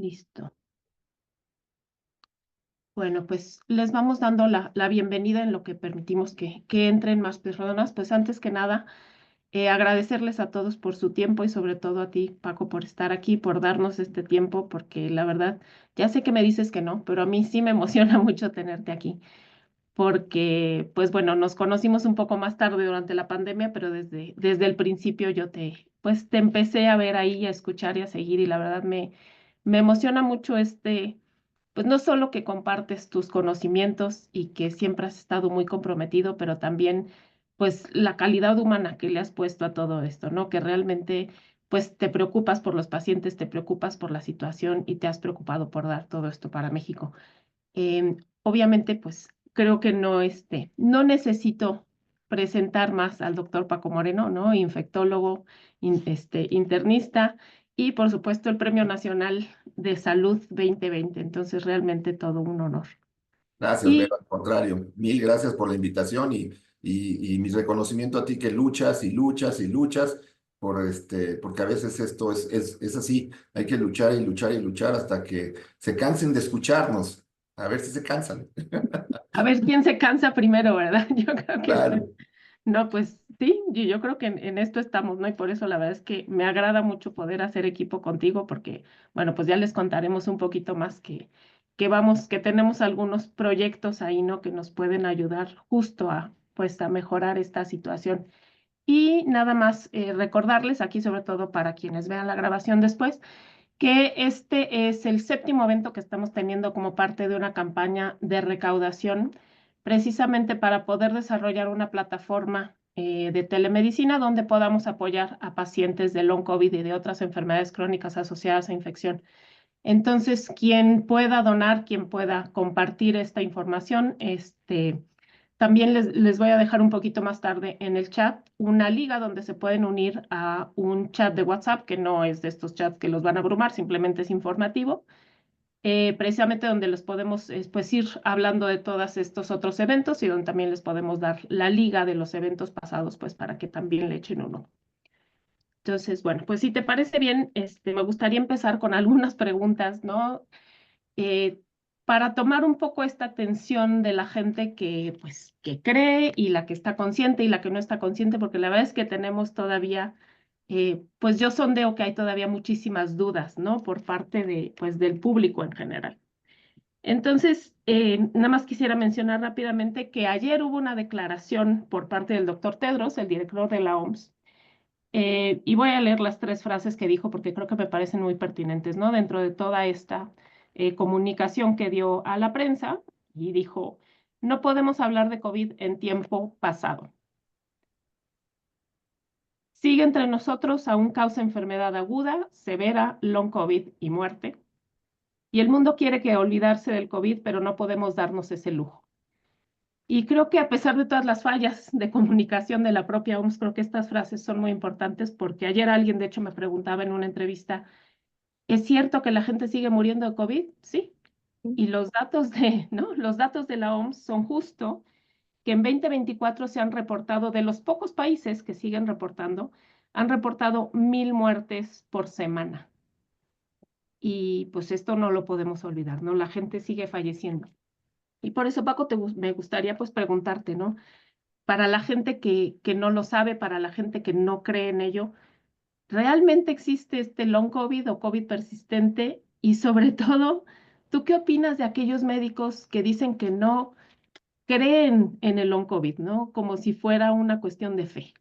Listo. Bueno, pues les vamos dando la bienvenida en lo que permitimos que entren más personas. Pues antes que nada, agradecerles a todos por su tiempo y sobre todo a ti, Paco, por estar aquí, por darnos este tiempo, porque la verdad, ya sé que me dices que no, pero a mí sí me emociona mucho tenerte aquí, porque, pues bueno, nos conocimos un poco más tarde durante la pandemia, pero desde el principio yo pues te empecé a ver ahí, a escuchar y a seguir, y la verdad me emociona mucho pues no solo que compartes tus conocimientos y que siempre has estado muy comprometido, pero también pues la calidad humana que le has puesto a todo esto, ¿no? Que realmente pues te preocupas por los pacientes, te preocupas por la situación y te has preocupado por dar todo esto para México. Obviamente pues creo que no necesito presentar más al doctor Paco Moreno, ¿no? Infectólogo, internista y por supuesto el Premio Nacional de Salud 2020. Entonces, realmente todo un honor. Gracias, Y Vero, al contrario. Mil gracias por la invitación y mi reconocimiento a ti que luchas y luchas y luchas porque a veces esto es así. Hay que luchar y luchar y luchar hasta que se cansen de escucharnos. A ver si se cansan. a ver quién se cansa primero, ¿verdad? Yo creo que sí. Claro. No, pues sí, yo creo que en esto estamos, ¿no? Y por eso la verdad es que me agrada mucho poder hacer equipo contigo porque, bueno, pues ya les contaremos un poquito más que tenemos algunos proyectos ahí, ¿no? Que nos pueden ayudar justo pues, a mejorar esta situación. Y nada más recordarles aquí, sobre todo para quienes vean la grabación después, que este es el séptimo evento que estamos teniendo como parte de una campaña de recaudación, precisamente para poder desarrollar una plataforma de telemedicina donde podamos apoyar a pacientes de long COVID y de otras enfermedades crónicas asociadas a infección. Entonces, quien pueda donar, quien pueda compartir esta información, también les voy a dejar un poquito más tarde en el chat una liga donde se pueden unir a un chat de WhatsApp, que no es de estos chats que los van a abrumar, simplemente es informativo, precisamente donde les podemos pues, ir hablando de todos estos otros eventos y donde también les podemos dar la liga de los eventos pasados, pues para que también le echen uno. Entonces, bueno, pues si te parece bien, me gustaría empezar con algunas preguntas, ¿no? eh, para tomar un poco esta atención de la gente pues, que cree y la que está consciente y la que no está consciente, porque la verdad es que tenemos todavía, pues yo sondeo que hay todavía muchísimas dudas, ¿no? Por parte pues, del público en general. Entonces, nada más quisiera mencionar rápidamente que ayer hubo una declaración por parte del doctor Tedros, el director de la OMS, y voy a leer las tres frases que dijo porque creo que me parecen muy pertinentes, ¿no? Dentro de toda esta comunicación que dio a la prensa y dijo, no podemos hablar de COVID en tiempo pasado. Sigue entre nosotros aún causa enfermedad aguda, severa, long COVID y muerte. Y el mundo quiere que olvidarse del COVID, pero no podemos darnos ese lujo. Y creo que a pesar de todas las fallas de comunicación de la propia OMS, creo que estas frases son muy importantes porque ayer alguien, de hecho, me preguntaba en una entrevista, ¿es cierto que la gente sigue muriendo de COVID? Sí. Y los datos ¿no? Los datos de la OMS son justo que en 2024 se han reportado, de los pocos países que siguen reportando, han reportado 1,000 muertes por semana. Y pues esto no lo podemos olvidar, ¿no? La gente sigue falleciendo. Y por eso, Paco, me gustaría pues preguntarte, ¿no? Para la gente que no lo sabe, para la gente que no cree en ello, ¿realmente existe este long COVID o COVID persistente? Y sobre todo, ¿tú qué opinas de aquellos médicos que dicen que no creen en el long COVID, ¿no? Como si fuera una cuestión de fe.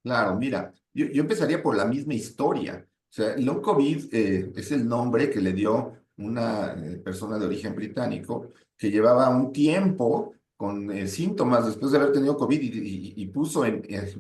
Claro, mira, yo empezaría por la misma historia. O sea, long COVID es el nombre que le dio una persona de origen británico que llevaba un tiempo con síntomas después de haber tenido COVID y puso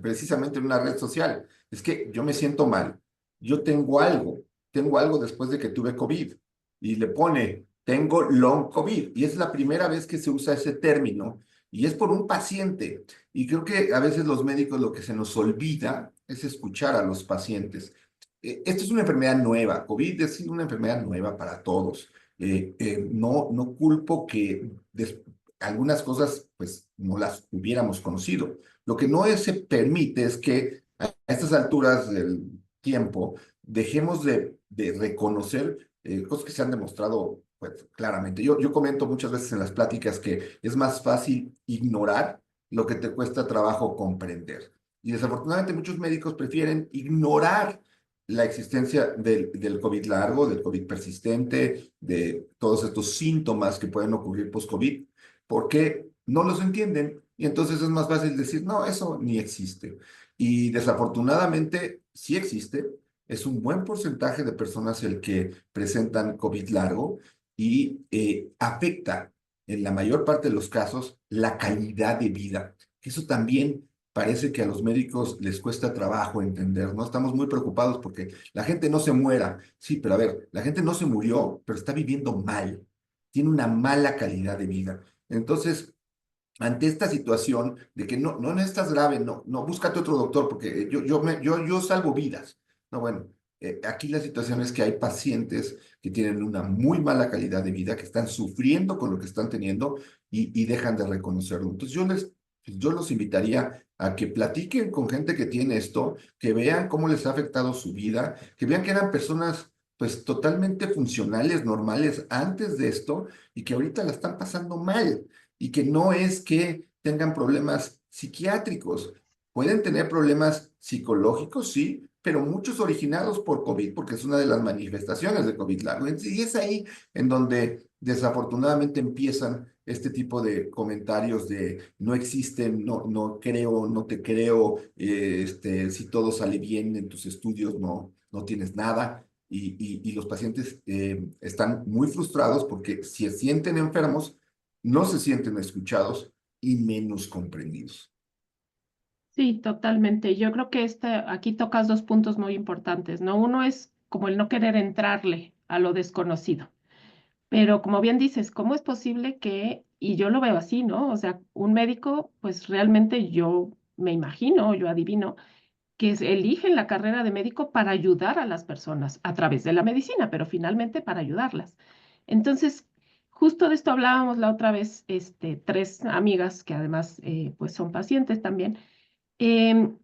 precisamente en una red social. Es que yo me siento mal, yo tengo algo después de que tuve COVID. Y le pone, tengo long COVID. Y es la primera vez que se usa ese término y es por un paciente. Y creo que a veces los médicos lo que se nos olvida es escuchar a los pacientes. Esto es una enfermedad nueva. COVID es una enfermedad nueva para todos. No culpo que algunas cosas pues no las hubiéramos conocido. Lo que no se permite es que a estas alturas del tiempo dejemos de reconocer cosas que se han demostrado pues, claramente. Yo comento muchas veces en las pláticas que es más fácil ignorar lo que te cuesta trabajo comprender. Y desafortunadamente muchos médicos prefieren ignorar la existencia del COVID largo, del COVID persistente, de todos estos síntomas que pueden ocurrir post-COVID, porque no los entienden y entonces es más fácil decir, no, eso ni existe. Y desafortunadamente sí existe, es un buen porcentaje de personas el que presentan COVID largo y afecta en la mayor parte de los casos la calidad de vida. Eso también parece que a los médicos les cuesta trabajo entender, ¿no? Estamos muy preocupados porque la gente no se muera. Sí, pero a ver, la gente no se murió, pero está viviendo mal, tiene una mala calidad de vida. Entonces, ante esta situación de que no estás grave, no, búscate otro doctor porque yo salvo vidas. No, bueno, aquí la situación es que hay pacientes que tienen una muy mala calidad de vida, que están sufriendo con lo que están teniendo y dejan de reconocerlo. Entonces yo los invitaría a que platiquen con gente que tiene esto, que vean cómo les ha afectado su vida, que vean que eran personas pues totalmente funcionales, normales antes de esto y que ahorita la están pasando mal y que no es que tengan problemas psiquiátricos. Pueden tener problemas psicológicos, sí, pero muchos originados por COVID, porque es una de las manifestaciones de COVID largo. Y es ahí en donde desafortunadamente empiezan este tipo de comentarios de no existen, no creo, no te creo, si todo sale bien en tus estudios, no tienes nada. Y los pacientes están muy frustrados porque si se sienten enfermos, no se sienten escuchados y menos comprendidos. Sí, totalmente. Yo creo que aquí tocas dos puntos muy importantes, ¿no? Uno es como el no querer entrarle a lo desconocido. Pero como bien dices, ¿cómo es posible que, y yo lo veo así, ¿no? O sea, un médico, pues realmente yo me imagino, yo adivino, que eligen la carrera de médico para ayudar a las personas a través de la medicina, pero finalmente para ayudarlas. Entonces, justo de esto hablábamos la otra vez, tres amigas que además, pues son pacientes también. Em,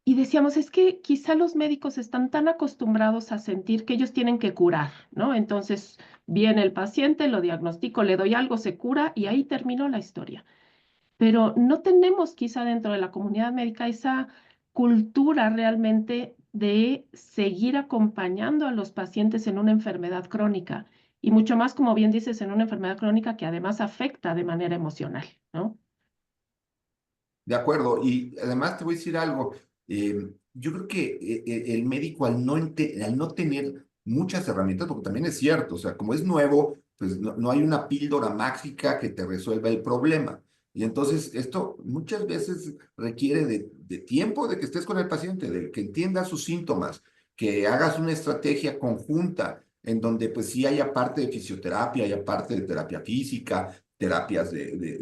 y decíamos, es que quizá los médicos están tan acostumbrados a sentir que ellos tienen que curar, ¿no? Entonces viene el paciente, lo diagnostico, le doy algo, se cura y ahí terminó la historia. Pero no tenemos quizá dentro de la comunidad médica esa cultura realmente de seguir acompañando a los pacientes en una enfermedad crónica y mucho más, como bien dices, en una enfermedad crónica que además afecta de manera emocional, ¿no? De acuerdo, y además te voy a decir algo, yo creo que el médico al no tener muchas herramientas, porque también es cierto, o sea, como es nuevo, pues no hay una píldora mágica que te resuelva el problema. Y entonces esto muchas veces requiere de tiempo, de que estés con el paciente, de que entiendas sus síntomas, que hagas una estrategia conjunta en donde pues sí haya parte de fisioterapia, haya parte de terapia física, terapias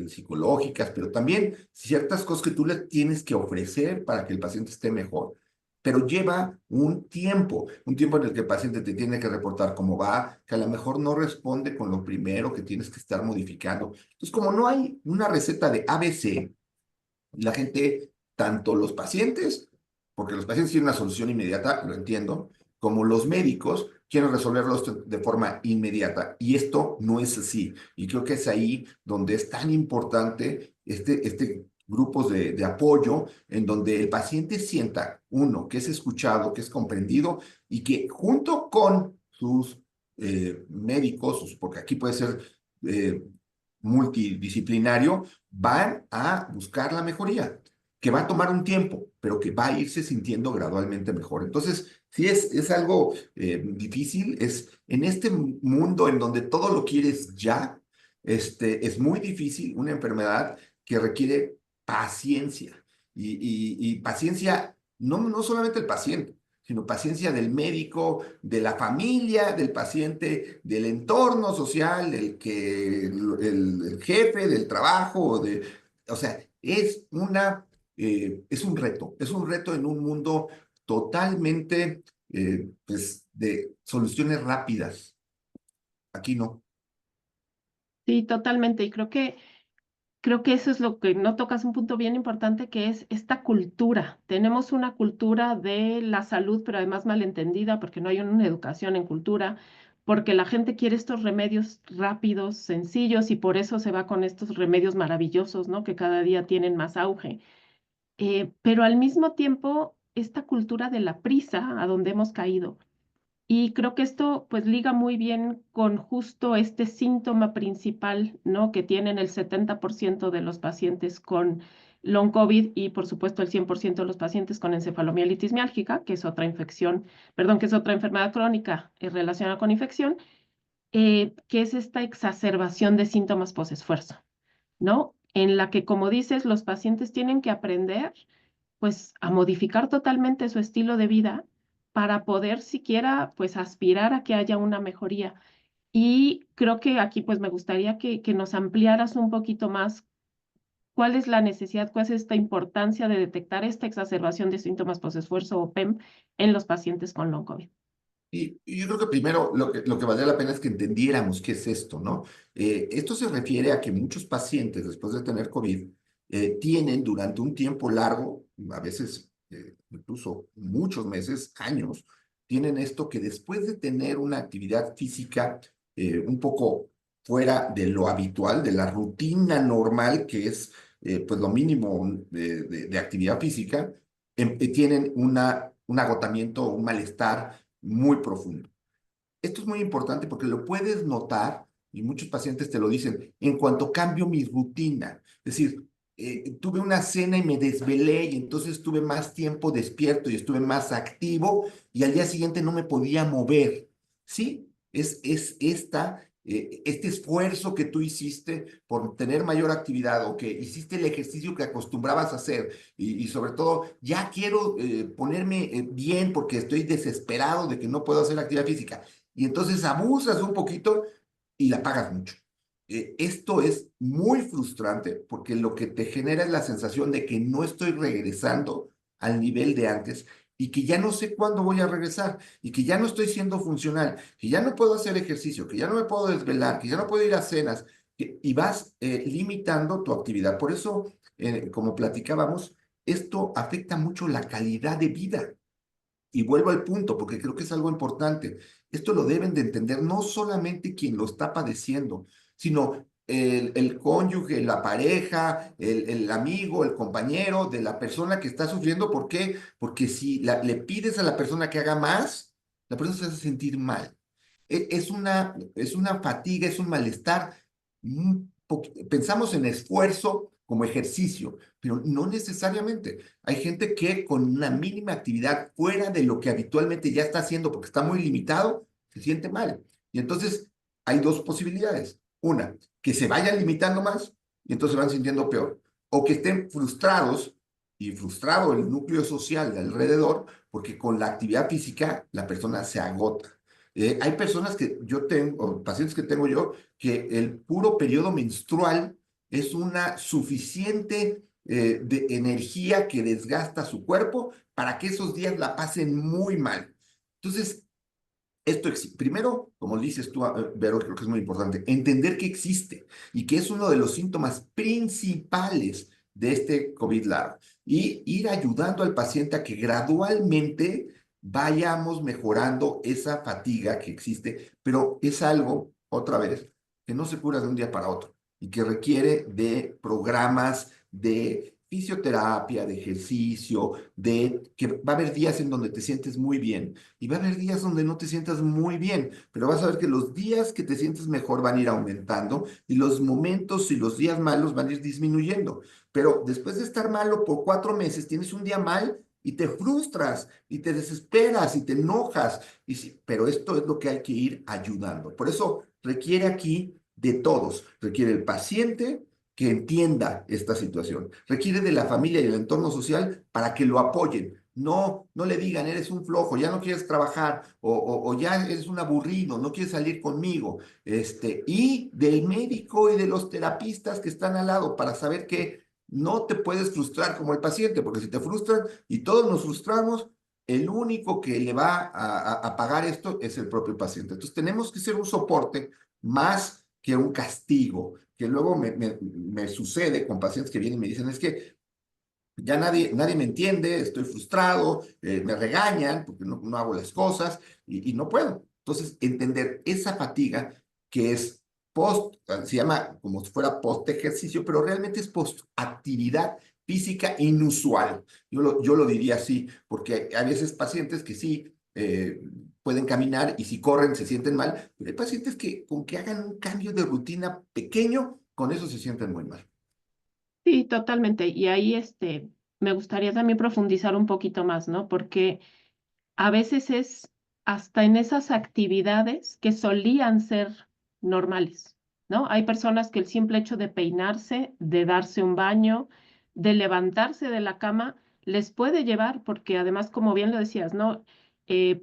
psicológicas, pero también ciertas cosas que tú le tienes que ofrecer para que el paciente esté mejor. Pero lleva un tiempo en el que el paciente te tiene que reportar cómo va, que a lo mejor no responde con lo primero, que tienes que estar modificando. Entonces, como no hay una receta de ABC, la gente, tanto los pacientes, porque los pacientes tienen una solución inmediata, lo entiendo, como los médicos quieren resolverlo de forma inmediata. Y esto no es así. Y creo que es ahí donde es tan importante este grupos de apoyo en donde el paciente sienta, uno, que es escuchado, que es comprendido y que junto con sus médicos, porque aquí puede ser eh, multidisciplinario, van a buscar la mejoría, que va a tomar un tiempo, pero que va a irse sintiendo gradualmente mejor. Entonces, sí es algo difícil, es en este mundo en donde todo lo quieres ya, es muy difícil una enfermedad que requiere paciencia y paciencia, no solamente el paciente, sino paciencia del médico, de la familia, del paciente, del entorno social, el jefe, del trabajo, o sea, es un reto en un mundo totalmente, pues, de soluciones rápidas. Aquí no. Sí, totalmente. Y creo que eso es lo que no tocas un punto bien importante que es esta cultura. Tenemos una cultura de la salud, pero además malentendida porque no hay una educación en cultura. porque la gente quiere estos remedios rápidos, sencillos, y por eso se va con estos remedios maravillosos, ¿no? Que cada día tienen más auge. Pero al mismo tiempo, esta cultura de la prisa a donde hemos caído. Y creo que esto pues liga muy bien con justo este síntoma principal, ¿no? Que tienen el 70% de los pacientes con long COVID y por supuesto el 100% de los pacientes con encefalomielitis miálgica, que es otra infección, perdón, que es otra enfermedad crónica relacionada con infección, que es esta exacerbación de síntomas posesfuerzo, ¿no? En la que, como dices, los pacientes tienen que aprender pues a modificar totalmente su estilo de vida para poder siquiera pues aspirar a que haya una mejoría. Y creo que aquí pues me gustaría que nos ampliaras un poquito más cuál es la necesidad, cuál es esta importancia de detectar esta exacerbación de síntomas posesfuerzo o PEM en los pacientes con long COVID. Y yo creo que primero lo que valdría la pena es que entendiéramos qué es esto, ¿no? Esto se refiere a que muchos pacientes, después de tener COVID, tienen durante un tiempo largo, a veces incluso muchos meses, años, tienen esto que después de tener una actividad física un poco fuera de lo habitual, de la rutina normal, que es pues lo mínimo de actividad física, tienen un agotamiento, un malestar muy profundo. Esto es muy importante porque lo puedes notar, y muchos pacientes te lo dicen, en cuanto cambio mi rutina. Es decir, tuve una cena y me desvelé y entonces estuve más tiempo despierto y estuve más activo y al día siguiente no me podía mover. Sí, es este esfuerzo que tú hiciste por tener mayor actividad o que hiciste el ejercicio que acostumbrabas a hacer y sobre todo ya quiero ponerme bien porque estoy desesperado de que no puedo hacer actividad física y entonces abusas un poquito y la pagas mucho. Esto es muy frustrante porque lo que te genera es la sensación de que no estoy regresando al nivel de antes y que ya no sé cuándo voy a regresar y que ya no estoy siendo funcional, que ya no puedo hacer ejercicio, que ya no me puedo desvelar, que ya no puedo ir a cenas y vas limitando tu actividad. Por eso, como platicábamos, esto afecta mucho la calidad de vida. Y vuelvo al punto, porque creo que es algo importante. Esto lo deben de entender no solamente quien lo está padeciendo, sino el cónyuge, la pareja, el amigo, el compañero de la persona que está sufriendo. ¿Por qué? Porque si le pides a la persona que haga más, la persona se hace sentir mal. Es una fatiga, es un malestar. Pensamos en esfuerzo como ejercicio, pero no necesariamente. Hay gente que con una mínima actividad fuera de lo que habitualmente ya está haciendo porque está muy limitado, se siente mal. Y entonces hay dos posibilidades. Una, que se vayan limitando más y entonces se van sintiendo peor. O que estén frustrados y frustrado el núcleo social de alrededor porque con la actividad física la persona se agota. Hay personas que yo tengo, o pacientes que tengo yo, que el puro periodo menstrual es una suficiente de energía que desgasta su cuerpo para que esos días la pasen muy mal. Entonces, primero, como dices tú, Vero, creo que es muy importante, entender que existe y que es uno de los síntomas principales de este COVID largo y ir ayudando al paciente a que gradualmente vayamos mejorando esa fatiga que existe, pero es algo, otra vez, que no se cura de un día para otro y que requiere de programas de fisioterapia, de ejercicio, de que va a haber días en donde te sientes muy bien y va a haber días donde no te sientas muy bien, pero vas a ver que los días que te sientes mejor van a ir aumentando y los momentos y los días malos van a ir disminuyendo. Pero después de estar malo por 4 meses, tienes un día mal y te frustras y te desesperas y te enojas. Y sí, pero esto es lo que hay que ir ayudando. Por eso requiere aquí de todos. Requiere el paciente que entienda esta situación. Requiere de la familia y el entorno social para que lo apoyen. No, no le digan, eres un flojo, ya no quieres trabajar o ya eres un aburrido, no quieres salir conmigo. Y del médico y de los terapistas que están al lado para saber que no te puedes frustrar como el paciente, porque si te frustran y todos nos frustramos, el único que le va a pagar esto es el propio paciente. Entonces tenemos que ser un soporte más que un castigo, que luego me sucede con pacientes que vienen y me dicen, es que ya nadie me entiende, estoy frustrado, me regañan porque no hago las cosas y no puedo. Entonces, entender esa fatiga que es se llama como si fuera post ejercicio, pero realmente es post actividad física inusual. Yo lo diría así, porque hay veces pacientes que sí pueden caminar y si corren se sienten mal, pero hay pacientes que con que hagan un cambio de rutina pequeño, con eso se sienten muy mal. Sí, totalmente. Y ahí me gustaría también profundizar un poquito más, ¿no? Porque a veces es hasta en esas actividades que solían ser normales, ¿no? Hay personas que el simple hecho de peinarse, de darse un baño, de levantarse de la cama, les puede llevar, porque además, como bien lo decías, ¿no?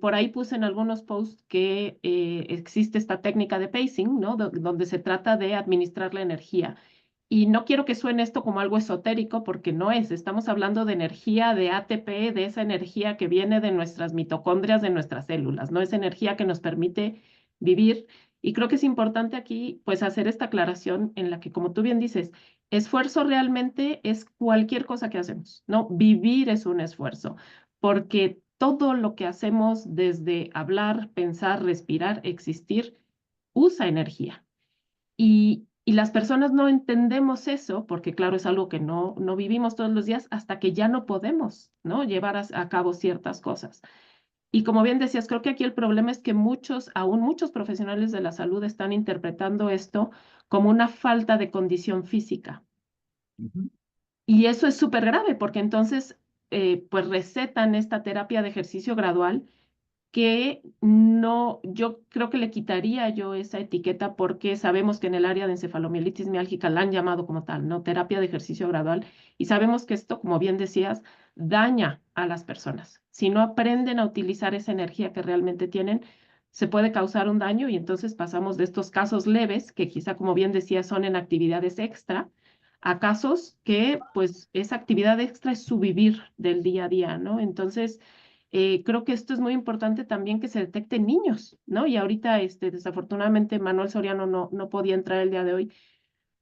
Por ahí puse en algunos posts que existe esta técnica de pacing, ¿no? Donde se trata de administrar la energía. Y no quiero que suene esto como algo esotérico, porque no es. Estamos hablando de energía, de ATP, de esa energía que viene de nuestras mitocondrias, de nuestras células, ¿no? Es energía que nos permite vivir. Y creo que es importante aquí, pues, hacer esta aclaración en la que, como tú bien dices, esfuerzo realmente es cualquier cosa que hacemos, ¿no? Vivir es un esfuerzo, porque todo lo que hacemos desde hablar, pensar, respirar, existir, usa energía. Y las personas no entendemos eso, porque claro, es algo que no vivimos todos los días hasta que ya no podemos, ¿no? Llevar a cabo ciertas cosas. Y como bien decías, creo que aquí el problema es que muchos, aún muchos profesionales de la salud están interpretando esto como una falta de condición física. Ujú. Y eso es súper grave, porque entonces, pues recetan esta terapia de ejercicio gradual que no, yo creo que le quitaría yo esa etiqueta porque sabemos que en el área de encefalomielitis miálgica la han llamado como tal, ¿no? Terapia de ejercicio gradual. Y sabemos que esto, como bien decías, daña a las personas. Si no aprenden a utilizar esa energía que realmente tienen, se puede causar un daño y entonces pasamos de estos casos leves, que quizá, como bien decías, son en actividades extra, a casos que, pues, esa actividad extra es su vivir del día a día, ¿no? Entonces, creo que esto es muy importante también que se detecte en niños, ¿no? Y ahorita, desafortunadamente, Manuel Soriano no podía entrar el día de hoy,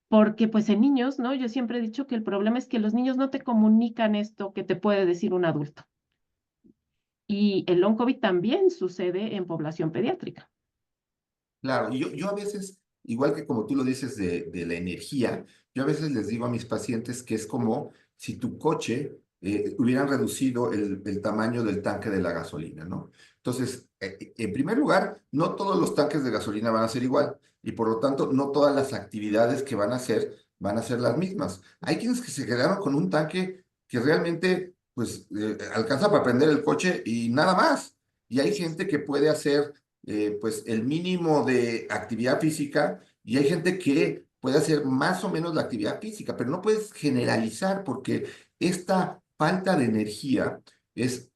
porque pues en niños, ¿no? Yo siempre he dicho que el problema es que los niños no te comunican esto que te puede decir un adulto. Y el long COVID también sucede en población pediátrica. Claro, y yo a veces, igual que como tú lo dices de la energía, yo a veces les digo a mis pacientes que es como si tu coche hubieran reducido el tamaño del tanque de la gasolina, ¿no? Entonces, en primer lugar, no todos los tanques de gasolina van a ser igual y por lo tanto no todas las actividades que van a ser las mismas. Hay quienes que se quedaron con un tanque que realmente, pues, alcanza para prender el coche y nada más. Y hay gente que puede hacer pues el mínimo de actividad física y hay gente que puede hacer más o menos la actividad física, pero no puedes generalizar porque esta falta de energía es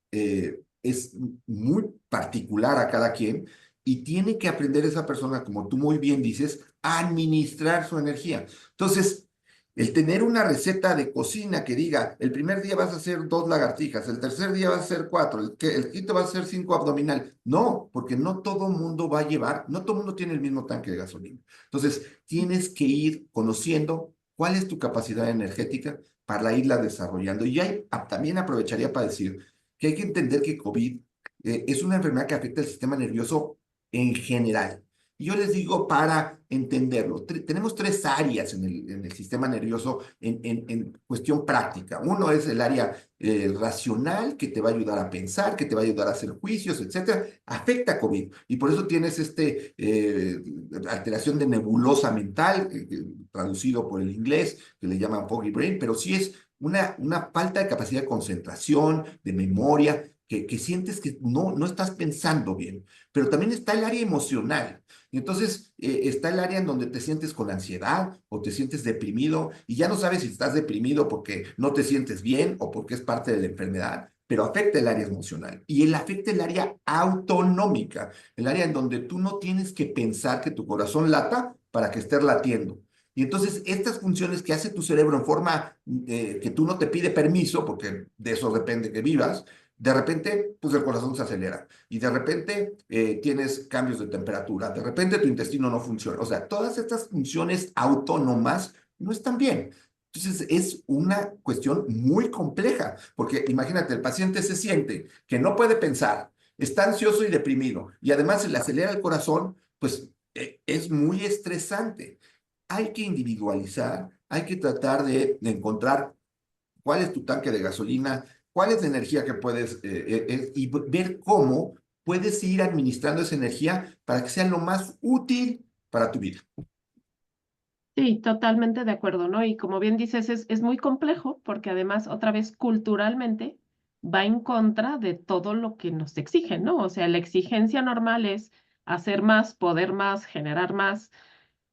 muy particular a cada quien y tiene que aprender esa persona, como tú muy bien dices, a administrar su energía. Entonces, el tener una receta de cocina que diga, el primer día vas a hacer 2 lagartijas, el tercer día vas a hacer 4, el quinto va a ser 5 abdominal. No, porque no todo mundo va a llevar, no todo mundo tiene el mismo tanque de gasolina. Entonces, tienes que ir conociendo cuál es tu capacidad energética para irla desarrollando. Y ahí también aprovecharía para decir que hay que entender que COVID es una enfermedad que afecta el sistema nervioso en general. Y yo les digo para entenderlo, tenemos 3 áreas en el sistema nervioso en cuestión práctica. Uno es el área racional, que te va a ayudar a pensar, que te va a ayudar a hacer juicios, etcétera. Afecta a COVID. Y por eso tienes alteración de nebulosa mental, traducido por el inglés, que le llaman foggy brain, pero sí es una falta de capacidad de concentración, de memoria, que sientes que no estás pensando bien. Pero también está el área emocional. Y entonces está el área en donde te sientes con ansiedad o te sientes deprimido y ya no sabes si estás deprimido porque no te sientes bien o porque es parte de la enfermedad, pero afecta el área emocional y afecta el área autonómica, el área en donde tú no tienes que pensar que tu corazón lata para que esté latiendo. Y entonces estas funciones que hace tu cerebro en forma que tú no te pide permiso, porque de eso depende que vivas, de repente, pues el corazón se acelera y de repente tienes cambios de temperatura, de repente tu intestino no funciona. O sea, todas estas funciones autónomas no están bien. Entonces, es una cuestión muy compleja, porque imagínate, el paciente se siente que no puede pensar, está ansioso y deprimido y además se le acelera el corazón, pues es muy estresante. Hay que individualizar, hay que tratar de encontrar cuál es tu tanque de gasolina, cuál es la energía que puedes, y ver cómo puedes ir administrando esa energía para que sea lo más útil para tu vida. Sí, totalmente de acuerdo, ¿no? Y como bien dices, es muy complejo porque además, otra vez, culturalmente va en contra de todo lo que nos exigen, ¿no? O sea, la exigencia normal es hacer más, poder más, generar más,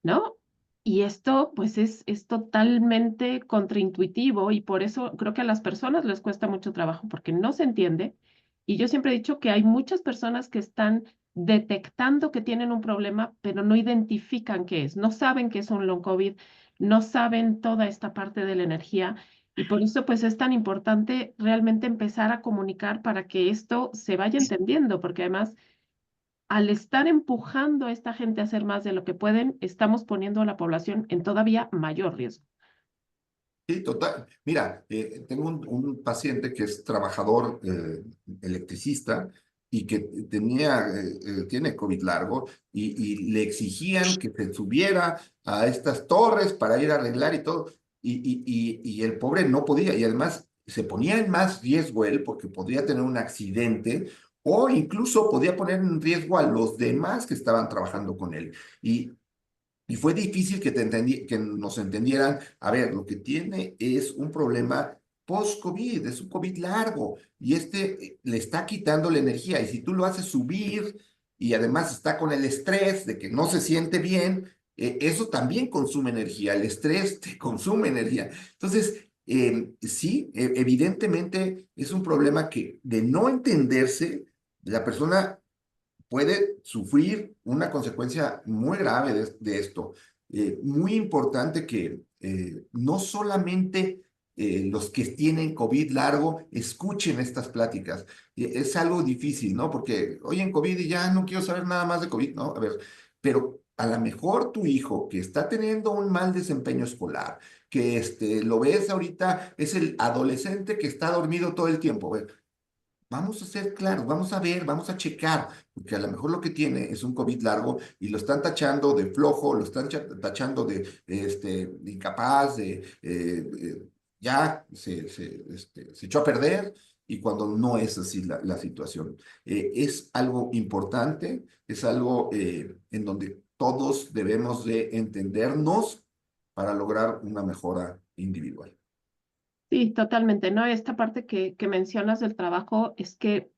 ¿no? Y esto, pues, es totalmente contraintuitivo y por eso creo que a las personas les cuesta mucho trabajo porque no se entiende. Y yo siempre he dicho que hay muchas personas que están detectando que tienen un problema, pero no identifican qué es, no saben qué es un long COVID, no saben toda esta parte de la energía. Y por eso, pues, es tan importante realmente empezar a comunicar para que esto se vaya entendiendo, porque además al estar empujando a esta gente a hacer más de lo que pueden, estamos poniendo a la población en todavía mayor riesgo. Sí, total. Mira, tengo un paciente que es trabajador electricista y que tiene COVID largo y le exigían que se subiera a estas torres para ir a arreglar y todo. Y el pobre no podía y además se ponía en más riesgo él porque podría tener un accidente o incluso podía poner en riesgo a los demás que estaban trabajando con él. Y fue difícil que nos entendieran. A ver, lo que tiene es un problema post-COVID, es un COVID largo y le está quitando la energía. Y si tú lo haces subir y además está con el estrés de que no se siente bien, eso también consume energía. El estrés te consume energía. Entonces, sí, evidentemente es un problema que de no entenderse, la persona puede sufrir una consecuencia muy grave de esto. Muy importante que no solamente los que tienen COVID largo escuchen estas pláticas. Es algo difícil, ¿no? Porque, oye, en COVID y ya no quiero saber nada más de COVID, ¿no? A ver, pero a lo mejor tu hijo que está teniendo un mal desempeño escolar, que lo ves ahorita, es el adolescente que está dormido todo el tiempo. Vamos a ser claros, vamos a ver, vamos a checar, porque a lo mejor lo que tiene es un COVID largo y lo están tachando de flojo, lo están tachando de incapaz, ya se echó a perder y cuando no es así la situación. Es algo importante, es algo en donde todos debemos de entendernos para lograr una mejora individual. Sí, totalmente, ¿no? Esta parte que mencionas del trabajo es que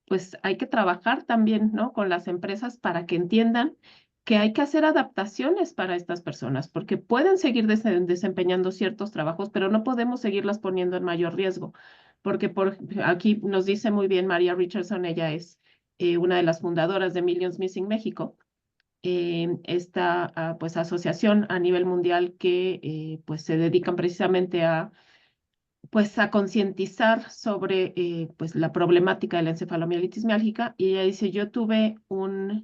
pues hay que trabajar también, ¿no? Con las empresas para que entiendan que hay que hacer adaptaciones para estas personas, porque pueden seguir desempeñando ciertos trabajos, pero no podemos seguirlas poniendo en mayor riesgo, porque aquí nos dice muy bien María Richardson, ella es una de las fundadoras de Millions Missing México, esta pues asociación a nivel mundial que pues se dedican precisamente a pues a concientizar sobre pues la problemática de la encefalomielitis miálgica y ella dice, yo tuve una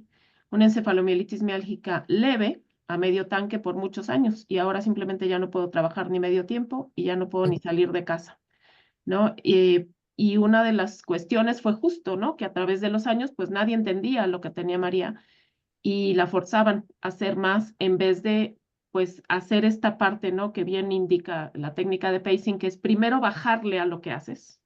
encefalomielitis miálgica leve a medio tanque por muchos años y ahora simplemente ya no puedo trabajar ni medio tiempo y ya no puedo ni salir de casa, ¿no? Y una de las cuestiones fue justo, ¿no? Que a través de los años pues nadie entendía lo que tenía María y la forzaban a hacer más en vez de, pues, hacer esta parte, ¿no? Que bien indica la técnica de pacing, que es primero bajarle a lo que haces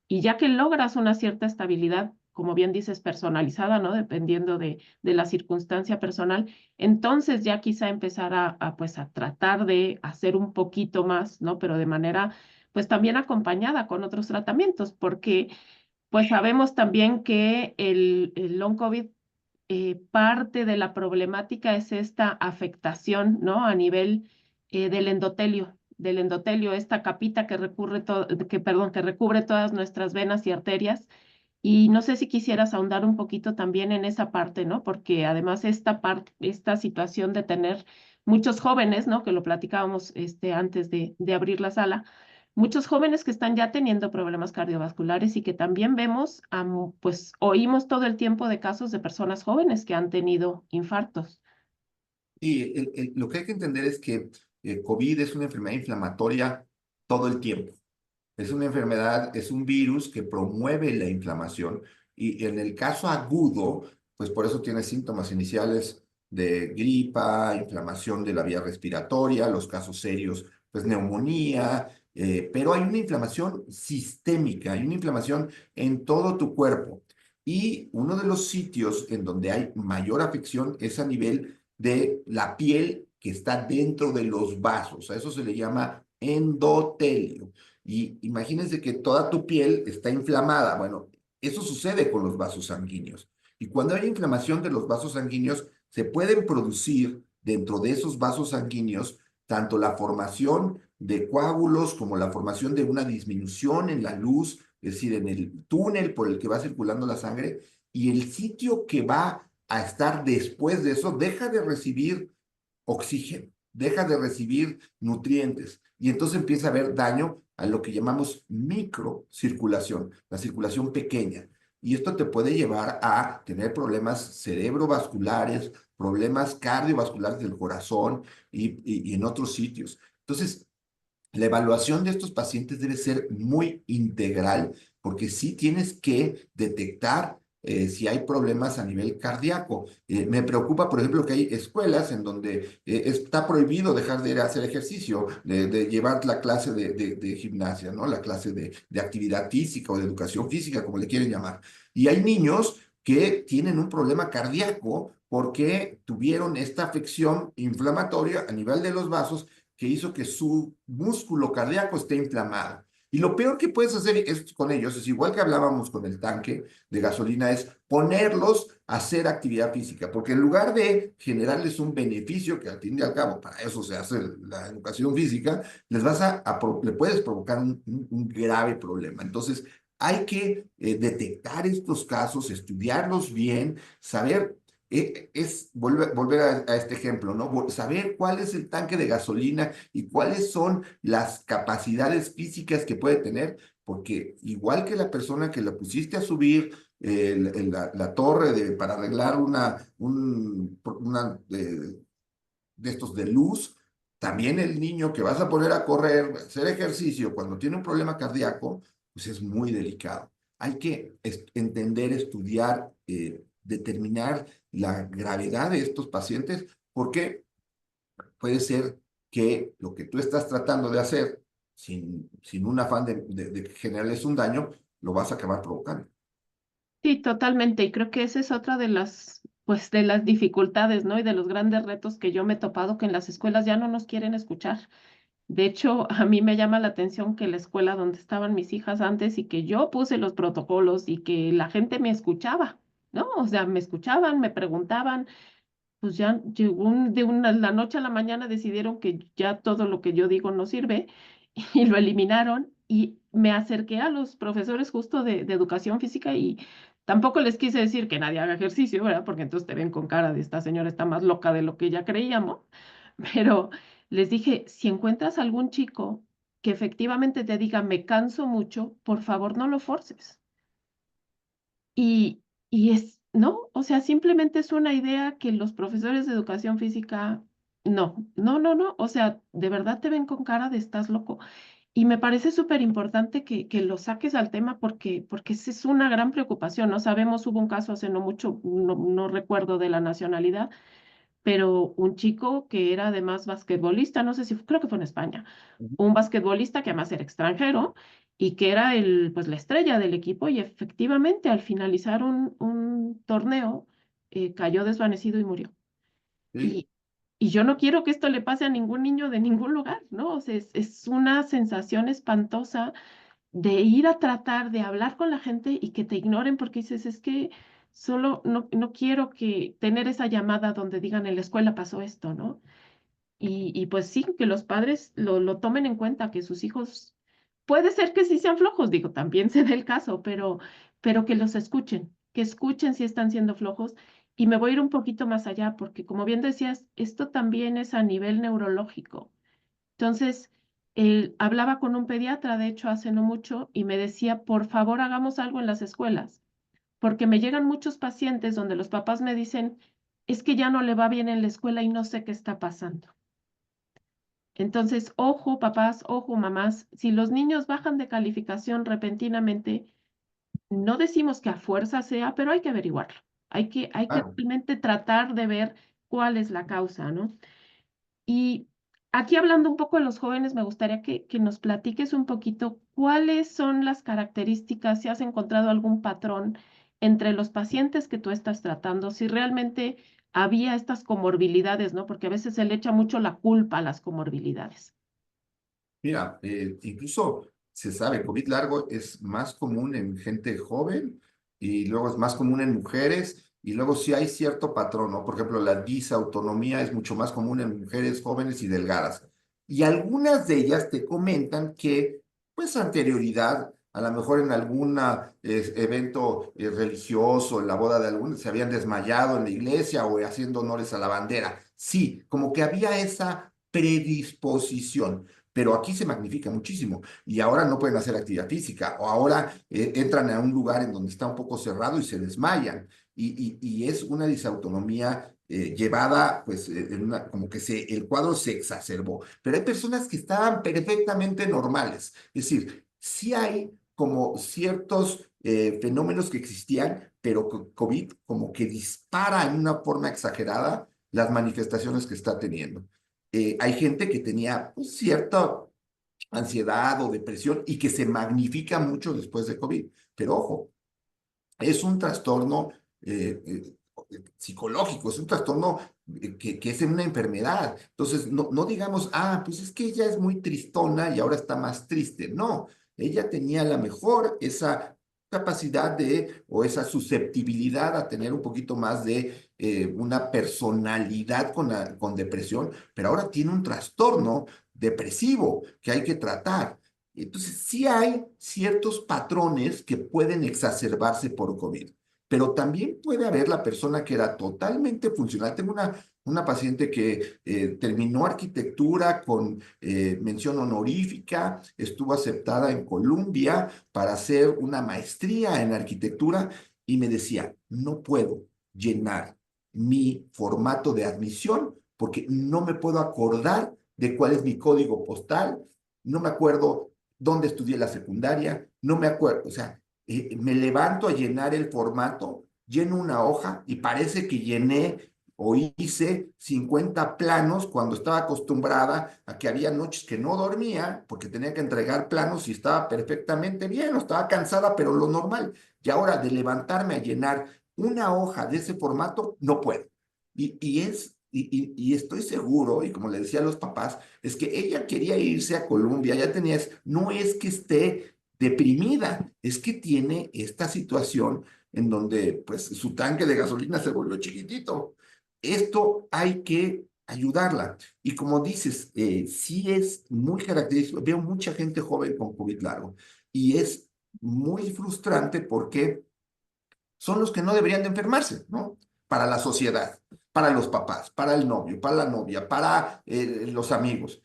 y ya que logras una cierta estabilidad, como bien dices, personalizada, ¿no? Dependiendo de la circunstancia personal, entonces ya quizá empezar pues, a tratar de hacer un poquito más, ¿no? Pero de manera, pues, también acompañada con otros tratamientos, porque, pues, sabemos también que el long COVID parte de la problemática es esta afectación, ¿no? A nivel del endotelio, esta capita que recubre todas nuestras venas y arterias. Y no sé si quisieras ahondar un poquito también en esa parte, ¿no? Porque además esta situación de tener muchos jóvenes, ¿no? Que lo platicábamos antes de abrir la sala, muchos jóvenes que están ya teniendo problemas cardiovasculares y que también vemos, pues oímos todo el tiempo de casos de personas jóvenes que han tenido infartos. Y lo que hay que entender es que COVID es una enfermedad inflamatoria todo el tiempo. Es una enfermedad, es un virus que promueve la inflamación. Y en el caso agudo, pues por eso tiene síntomas iniciales de gripa, inflamación de la vía respiratoria, los casos serios, pues neumonía, pero hay una inflamación sistémica, hay una inflamación en todo tu cuerpo. Y uno de los sitios en donde hay mayor afección es a nivel de la piel que está dentro de los vasos. A eso se le llama endotelio. Y imagínense que toda tu piel está inflamada. Bueno, eso sucede con los vasos sanguíneos. Y cuando hay inflamación de los vasos sanguíneos, se pueden producir dentro de esos vasos sanguíneos tanto la formación de coágulos como la formación de una disminución en la luz, es decir, en el túnel por el que va circulando la sangre, y el sitio que va a estar después de eso deja de recibir oxígeno, deja de recibir nutrientes y entonces empieza a haber daño a lo que llamamos microcirculación, la circulación pequeña. Y esto te puede llevar a tener problemas cerebrovasculares, problemas cardiovasculares del corazón y en otros sitios. Entonces, la evaluación de estos pacientes debe ser muy integral porque sí tienes que detectar si hay problemas a nivel cardíaco. Me preocupa, por ejemplo, que hay escuelas en donde está prohibido dejar de ir a hacer ejercicio, de llevar la clase de gimnasia, ¿no? La clase de actividad física o de educación física, como le quieren llamar. Y hay niños que tienen un problema cardíaco porque tuvieron esta afección inflamatoria a nivel de los vasos que hizo que su músculo cardíaco esté inflamado. Y lo peor que puedes hacer con ellos es igual que hablábamos con el tanque de gasolina, es ponerlos a hacer actividad física, porque en lugar de generarles un beneficio, que al fin y al cabo para eso se hace la educación física, le puedes provocar un grave problema. Entonces, hay que detectar estos casos, estudiarlos bien, saber es volver a este ejemplo, ¿no? Saber cuál es el tanque de gasolina y cuáles son las capacidades físicas que puede tener, porque igual que la persona que la pusiste a subir la torre para arreglar una de estos de luz, también el niño que vas a poner a correr, a hacer ejercicio cuando tiene un problema cardíaco, pues es muy delicado. Hay que entender, estudiar, determinar la gravedad de estos pacientes, porque puede ser que lo que tú estás tratando de hacer sin un afán de generarles un daño, lo vas a acabar provocando. Sí, totalmente. Y creo que esa es otra de las, pues, de las dificultades, ¿no? Y de los grandes retos que yo me he topado, que en las escuelas ya no nos quieren escuchar. De hecho, a mí me llama la atención que la escuela donde estaban mis hijas antes y que yo puse los protocolos y que la gente me escuchaba, ¿no? O sea, me escuchaban, me preguntaban, pues ya llegó la noche a la mañana decidieron que ya todo lo que yo digo no sirve y lo eliminaron y me acerqué a los profesores justo de educación física y tampoco les quise decir que nadie haga ejercicio, ¿verdad? Porque entonces te ven con cara de esta señora está más loca de lo que ya creíamos, pero les dije, si encuentras algún chico que efectivamente te diga, me canso mucho, por favor no lo forces. Y no, o sea, simplemente es una idea que los profesores de educación física, no, o sea, de verdad te ven con cara de estás loco. Y me parece súper importante que lo saques al tema porque esa es una gran preocupación, ¿no? Sabemos, hubo un caso hace no mucho, no recuerdo de la nacionalidad, pero un chico que era además basquetbolista, no sé si, creo que fue en España, un basquetbolista que además era extranjero y que era pues la estrella del equipo y efectivamente al finalizar un torneo cayó desvanecido y murió. ¿Sí? Y, y yo no quiero que esto le pase a ningún niño de ningún lugar, ¿no? O sea, es una sensación espantosa de ir a tratar de hablar con la gente y que te ignoren porque dices, es que solo no quiero que tener esa llamada donde digan en la escuela pasó esto, ¿no? Y pues sí, que los padres lo tomen en cuenta, que sus hijos, puede ser que sí sean flojos, digo, también se da el caso, pero que los escuchen, que escuchen si están siendo flojos. Y me voy a ir un poquito más allá, porque como bien decías, esto también es a nivel neurológico. Entonces, él hablaba con un pediatra, de hecho, hace no mucho, y me decía, por favor, hagamos algo en las escuelas, porque me llegan muchos pacientes donde los papás me dicen, es que ya no le va bien en la escuela y no sé qué está pasando. Entonces, ojo, papás, ojo, mamás, si los niños bajan de calificación repentinamente, No decimos que a fuerza sea, pero hay que averiguarlo. Hay que Claro. realmente tratar de ver cuál es la causa, ¿no? Y aquí hablando un poco de los jóvenes, me gustaría que nos platiques un poquito cuáles son las características, si has encontrado algún patrón entre los pacientes que tú estás tratando, si realmente había estas comorbilidades, ¿no? Porque a veces se le echa mucho la culpa a las comorbilidades. Mira, incluso se sabe, COVID largo es más común en gente joven y luego es más común en mujeres y luego sí hay cierto patrón, ¿no? Por ejemplo, la disautonomía es mucho más común en mujeres jóvenes y delgadas. Y algunas de ellas te comentan que, pues, anterioridad, a lo mejor en algún evento religioso, en la boda de algún, se habían desmayado en la iglesia o haciendo honores a la bandera. Sí, como que había esa predisposición, pero aquí se magnifica muchísimo y ahora no pueden hacer actividad física o ahora entran a un lugar en donde está un poco cerrado y se desmayan y es una disautonomía llevada pues como que el cuadro se exacerbó, pero hay personas que estaban perfectamente normales, es decir, sí hay como ciertos fenómenos que existían, pero COVID como que dispara en una forma exagerada las manifestaciones que está teniendo. Hay gente que tenía pues, cierta ansiedad o depresión y que se magnifica mucho después de COVID. Pero ojo, es un trastorno psicológico, es un trastorno que es una enfermedad. Entonces, no digamos, pues es que ella es muy tristona y ahora está más triste. No, ella tenía a lo mejor esa capacidad o esa susceptibilidad a tener un poquito más de una personalidad con depresión, pero ahora tiene un trastorno depresivo que hay que tratar. Entonces, sí hay ciertos patrones que pueden exacerbarse por COVID, pero también puede haber la persona que era totalmente funcional. Tengo una paciente que terminó arquitectura con mención honorífica, estuvo aceptada en Columbia para hacer una maestría en arquitectura y me decía, no puedo llenar mi formato de admisión porque no me puedo acordar de cuál es mi código postal, no me acuerdo dónde estudié la secundaria, no me acuerdo, o sea, me levanto a llenar el formato, lleno una hoja y parece que llené o hice 50 planos cuando estaba acostumbrada a que había noches que no dormía porque tenía que entregar planos y estaba perfectamente bien o estaba cansada, pero lo normal. Y ahora de levantarme a llenar una hoja de ese formato, no puedo. Y estoy seguro, y como le decía a los papás, es que ella quería irse a Colombia, ya tenía, no es que esté deprimida, es que tiene esta situación en donde pues su tanque de gasolina se volvió chiquitito. Esto hay que ayudarla. Y como dices, sí es muy característico, veo mucha gente joven con COVID largo y es muy frustrante porque son los que no deberían de enfermarse, ¿no? Para la sociedad, para los papás, para el novio, para la novia, para los amigos.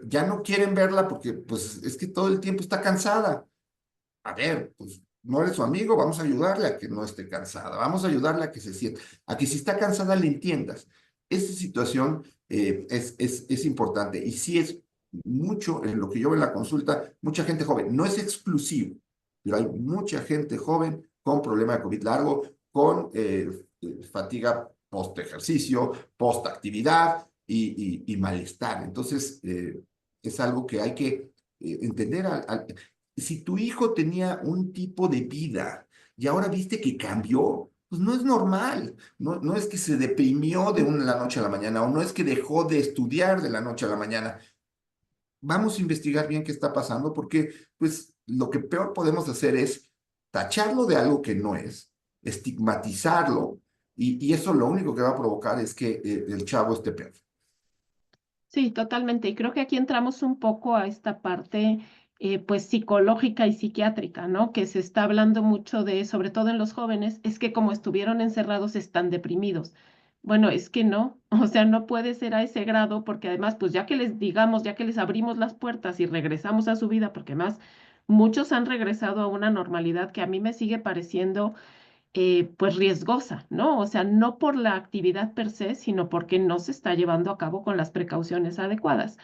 Ya no quieren verla porque pues es que todo el tiempo está cansada. A ver, pues no eres su amigo, vamos a ayudarle a que no esté cansada, vamos a ayudarle a que se sienta, a que si está cansada le entiendas. Esa situación es importante y sí es mucho en lo que yo veo en la consulta, mucha gente joven, no es exclusivo, pero hay mucha gente joven con problema de COVID largo, con fatiga post ejercicio, post actividad y malestar. Entonces, es algo que hay que entender si tu hijo tenía un tipo de vida y ahora viste que cambió, pues no es normal. No es que se deprimió la noche a la mañana o no es que dejó de estudiar de la noche a la mañana. Vamos a investigar bien qué está pasando porque pues lo que peor podemos hacer es tacharlo de algo que no es, estigmatizarlo y eso lo único que va a provocar es que el chavo esté peor. Sí, totalmente. Y creo que aquí entramos un poco a esta parte, pues, psicológica y psiquiátrica, ¿no? Que se está hablando mucho de, sobre todo en los jóvenes, es que como estuvieron encerrados están deprimidos. Bueno, es que no, o sea, no puede ser a ese grado porque además, pues ya que les digamos, ya que les abrimos las puertas y regresamos a su vida, porque además muchos han regresado a una normalidad que a mí me sigue pareciendo pues riesgosa, ¿no? O sea, no por la actividad per se, sino porque no se está llevando a cabo con las precauciones adecuadas.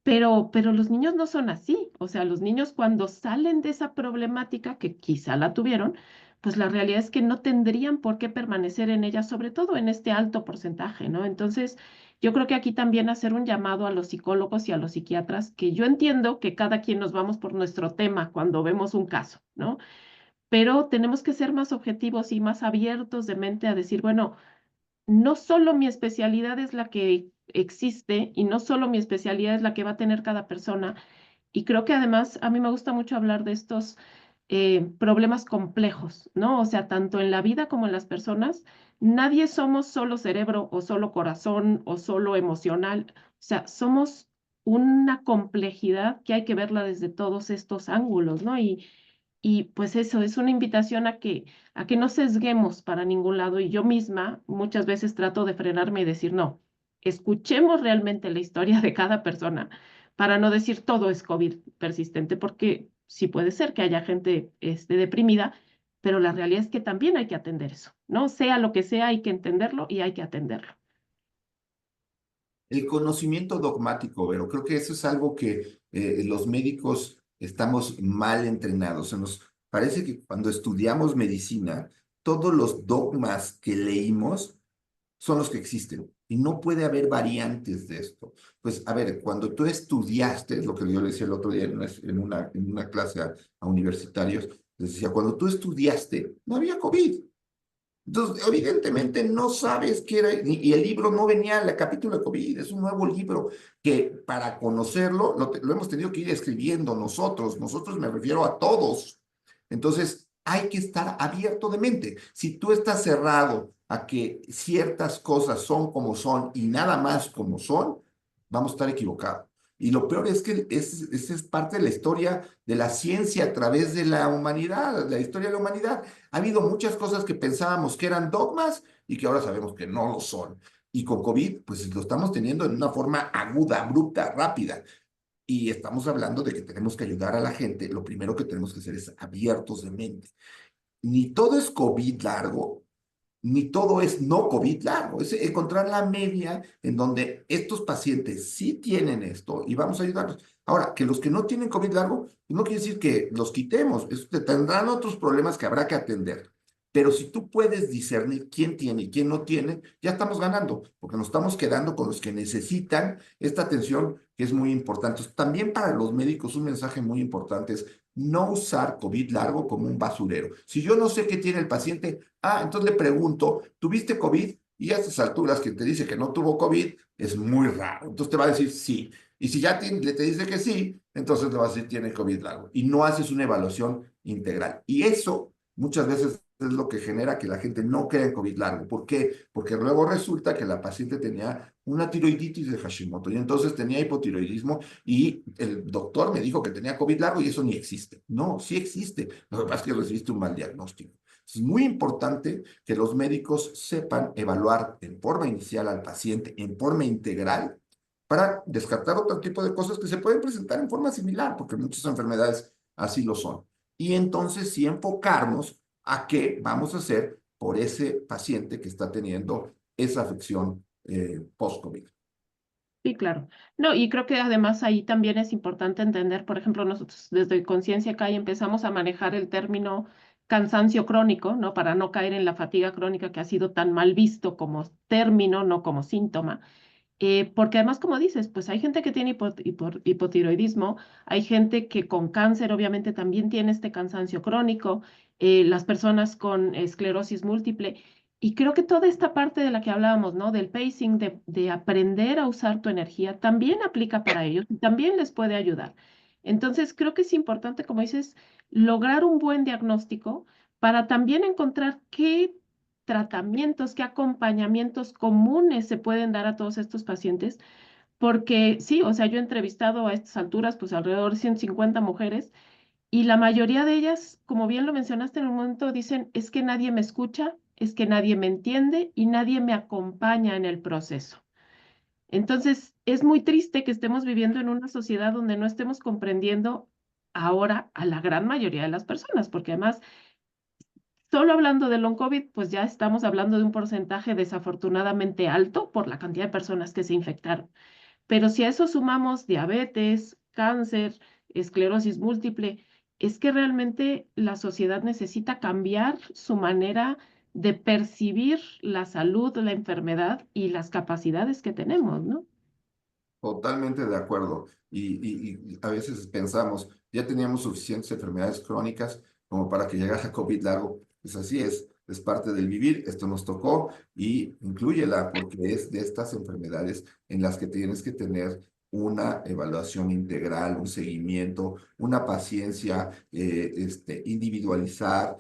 pero los niños no son así. O sea, los niños cuando salen de esa problemática, que quizá la tuvieron, pues la realidad es que no tendrían por qué permanecer en ella, sobre todo en este alto porcentaje, ¿no? Entonces, yo creo que aquí también hacer un llamado a los psicólogos y a los psiquiatras, que yo entiendo que cada quien nos vamos por nuestro tema cuando vemos un caso, ¿no? Pero tenemos que ser más objetivos y más abiertos de mente a decir, bueno, no solo mi especialidad es la que existe y no solo mi especialidad es la que va a tener cada persona. Y creo que además a mí me gusta mucho hablar de estos problemas complejos, ¿no? O sea, tanto en la vida como en las personas, nadie somos solo cerebro o solo corazón o solo emocional. O sea, somos una complejidad que hay que verla desde todos estos ángulos, ¿no? Y pues eso, es una invitación a que no sesguemos para ningún lado. Y yo misma muchas veces trato de frenarme y decir, no, escuchemos realmente la historia de cada persona para no decir todo es COVID persistente, porque sí puede ser que haya gente deprimida, pero la realidad es que también hay que atender eso, ¿no? Sea lo que sea, hay que entenderlo y hay que atenderlo. El conocimiento dogmático, pero creo que eso es algo que los médicos estamos mal entrenados. Se nos parece que cuando estudiamos medicina, todos los dogmas que leímos son los que existen y no puede haber variantes de esto. Pues, a ver, cuando tú estudiaste, lo que yo le decía el otro día en una clase a universitarios, les decía, cuando tú estudiaste, no había COVID. Entonces, evidentemente no sabes qué era, y el libro no venía en el capítulo de COVID, es un nuevo libro que para conocerlo lo hemos tenido que ir escribiendo nosotros me refiero a todos. Entonces, hay que estar abierto de mente. Si tú estás cerrado a que ciertas cosas son como son y nada más como son, vamos a estar equivocados. Y lo peor es que esa es parte de la historia de la ciencia a través de la humanidad, la historia de la humanidad. Ha habido muchas cosas que pensábamos que eran dogmas y que ahora sabemos que no lo son. Y con COVID, pues lo estamos teniendo en una forma aguda, abrupta, rápida. Y estamos hablando de que tenemos que ayudar a la gente. Lo primero que tenemos que hacer es abiertos de mente. Ni todo es COVID largo, ni todo es no COVID largo. Es encontrar la media en donde estos pacientes sí tienen esto y vamos a ayudarlos. Ahora, que los que no tienen COVID largo, no quiere decir que los quitemos. Tendrán otros problemas que habrá que atender. Pero si tú puedes discernir quién tiene y quién no tiene, ya estamos ganando, porque nos estamos quedando con los que necesitan esta atención que es muy importante. También para los médicos un mensaje muy importante es no usar COVID largo como un basurero. Si yo no sé qué tiene el paciente, entonces le pregunto, ¿tuviste COVID? Y a estas alturas, quien te dice que no tuvo COVID es muy raro. Entonces te va a decir sí. Y si ya te dice que sí, entonces le vas a decir tiene COVID largo. Y no haces una evaluación integral. Y eso muchas veces es lo que genera que la gente no crea en COVID largo. ¿Por qué? Porque luego resulta que la paciente tenía una tiroiditis de Hashimoto y entonces tenía hipotiroidismo y el doctor me dijo que tenía COVID largo y eso ni existe. No, sí existe. Lo que pasa es que recibiste un mal diagnóstico. Es muy importante que los médicos sepan evaluar en forma inicial al paciente, en forma integral, para descartar otro tipo de cosas que se pueden presentar en forma similar, porque muchas enfermedades así lo son. Y entonces sí enfocarnos a qué vamos a hacer por ese paciente que está teniendo esa afección post-COVID. Sí, claro. No, y creo que además ahí también es importante entender, por ejemplo, nosotros desde Conciencia acá empezamos a manejar el término cansancio crónico, ¿no? Para no caer en la fatiga crónica que ha sido tan mal visto como término, no como síntoma. Porque además, como dices, pues hay gente que tiene hipotiroidismo, hay gente que con cáncer obviamente también tiene este cansancio crónico, las personas con esclerosis múltiple. Y creo que toda esta parte de la que hablábamos, ¿no? Del pacing, de aprender a usar tu energía, también aplica para ellos y también les puede ayudar. Entonces, creo que es importante, como dices, lograr un buen diagnóstico para también encontrar qué tratamientos, qué acompañamientos comunes se pueden dar a todos estos pacientes, porque sí, o sea, yo he entrevistado a estas alturas, pues alrededor de 150 mujeres, y la mayoría de ellas, como bien lo mencionaste en un momento, dicen, es que nadie me escucha, es que nadie me entiende y nadie me acompaña en el proceso. Entonces, es muy triste que estemos viviendo en una sociedad donde no estemos comprendiendo ahora a la gran mayoría de las personas, porque además solo hablando de long COVID, pues ya estamos hablando de un porcentaje desafortunadamente alto por la cantidad de personas que se infectaron. Pero si a eso sumamos diabetes, cáncer, esclerosis múltiple, es que realmente la sociedad necesita cambiar su manera de percibir la salud, la enfermedad y las capacidades que tenemos, ¿no? Totalmente de acuerdo. Y a veces pensamos, ya teníamos suficientes enfermedades crónicas como para que llegara COVID largo. Pues así es parte del vivir, esto nos tocó y inclúyela porque es de estas enfermedades en las que tienes que tener una evaluación integral, un seguimiento, una paciencia, individualizar.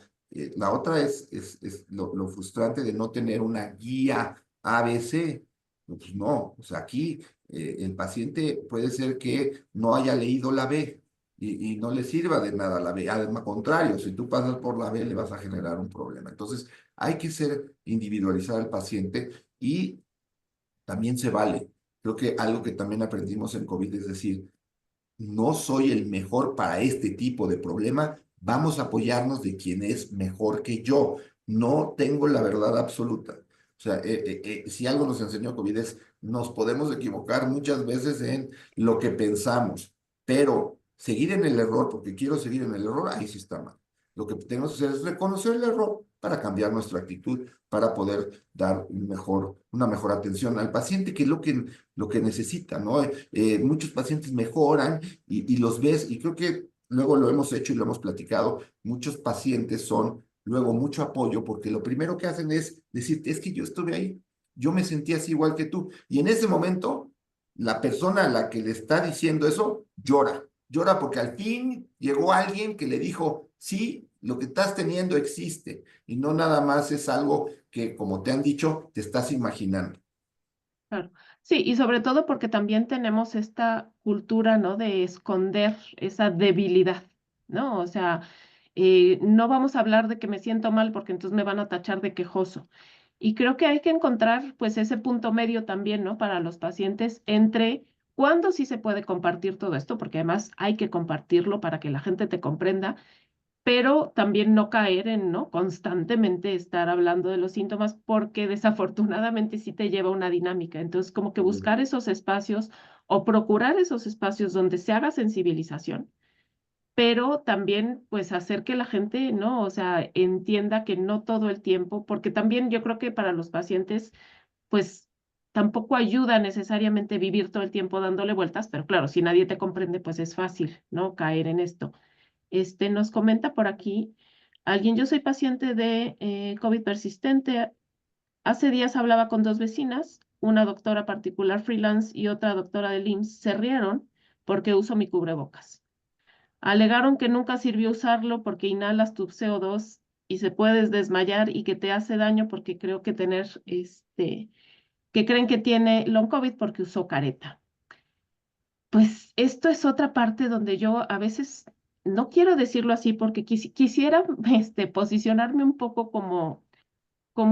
La otra es lo frustrante de no tener una guía ABC. Pues no, o sea, aquí el paciente puede ser que no haya leído la B y no le sirva de nada la B. Al contrario, si tú pasas por la B, le vas a generar un problema. Entonces, hay que ser individualizar al paciente y también se vale. Creo que algo que también aprendimos en COVID es decir, no soy el mejor para este tipo de problema, vamos a apoyarnos de quien es mejor que yo. No tengo la verdad absoluta. O sea, si algo nos enseñó COVID es, nos podemos equivocar muchas veces en lo que pensamos, pero seguir en el error, porque quiero seguir en el error, ahí sí está mal. Lo que tenemos que hacer es reconocer el error para cambiar nuestra actitud, para poder dar una mejor atención al paciente, que es lo que necesita, ¿no? Muchos pacientes mejoran y los ves, y creo que luego lo hemos hecho y lo hemos platicado, muchos pacientes son luego mucho apoyo porque lo primero que hacen es decirte, es que yo estuve ahí, yo me sentí así igual que tú, y en ese momento la persona a la que le está diciendo eso llora porque al fin llegó alguien que le dijo, sí, lo que estás teniendo existe, y no nada más es algo que, como te han dicho, te estás imaginando. Claro. Sí, y sobre todo porque también tenemos esta cultura, ¿no? De esconder esa debilidad, ¿no? O sea, no vamos a hablar de que me siento mal porque entonces me van a tachar de quejoso. Y creo que hay que encontrar, pues, ese punto medio también, ¿no? Para los pacientes entre cuándo sí se puede compartir todo esto, porque además hay que compartirlo para que la gente te comprenda, pero también no caer en, ¿no? Constantemente estar hablando de los síntomas porque desafortunadamente sí te lleva a una dinámica. Entonces, como que buscar esos espacios o procurar esos espacios donde se haga sensibilización, pero también pues hacer que la gente, ¿no? O sea, entienda que no todo el tiempo, porque también yo creo que para los pacientes, pues tampoco ayuda necesariamente vivir todo el tiempo dándole vueltas, pero claro, si nadie te comprende, pues es fácil, ¿no? Caer en esto. Nos comenta por aquí alguien, yo soy paciente de COVID persistente. Hace días hablaba con dos vecinas, una doctora particular freelance y otra doctora del IMSS. Se rieron porque uso mi cubrebocas. Alegaron que nunca sirvió usarlo porque inhalas tu CO2 y se puedes desmayar y que te hace daño porque creo que que creen que tiene long COVID porque usó careta. Pues esto es otra parte donde yo a veces no quiero decirlo así porque quisiera posicionarme un poco como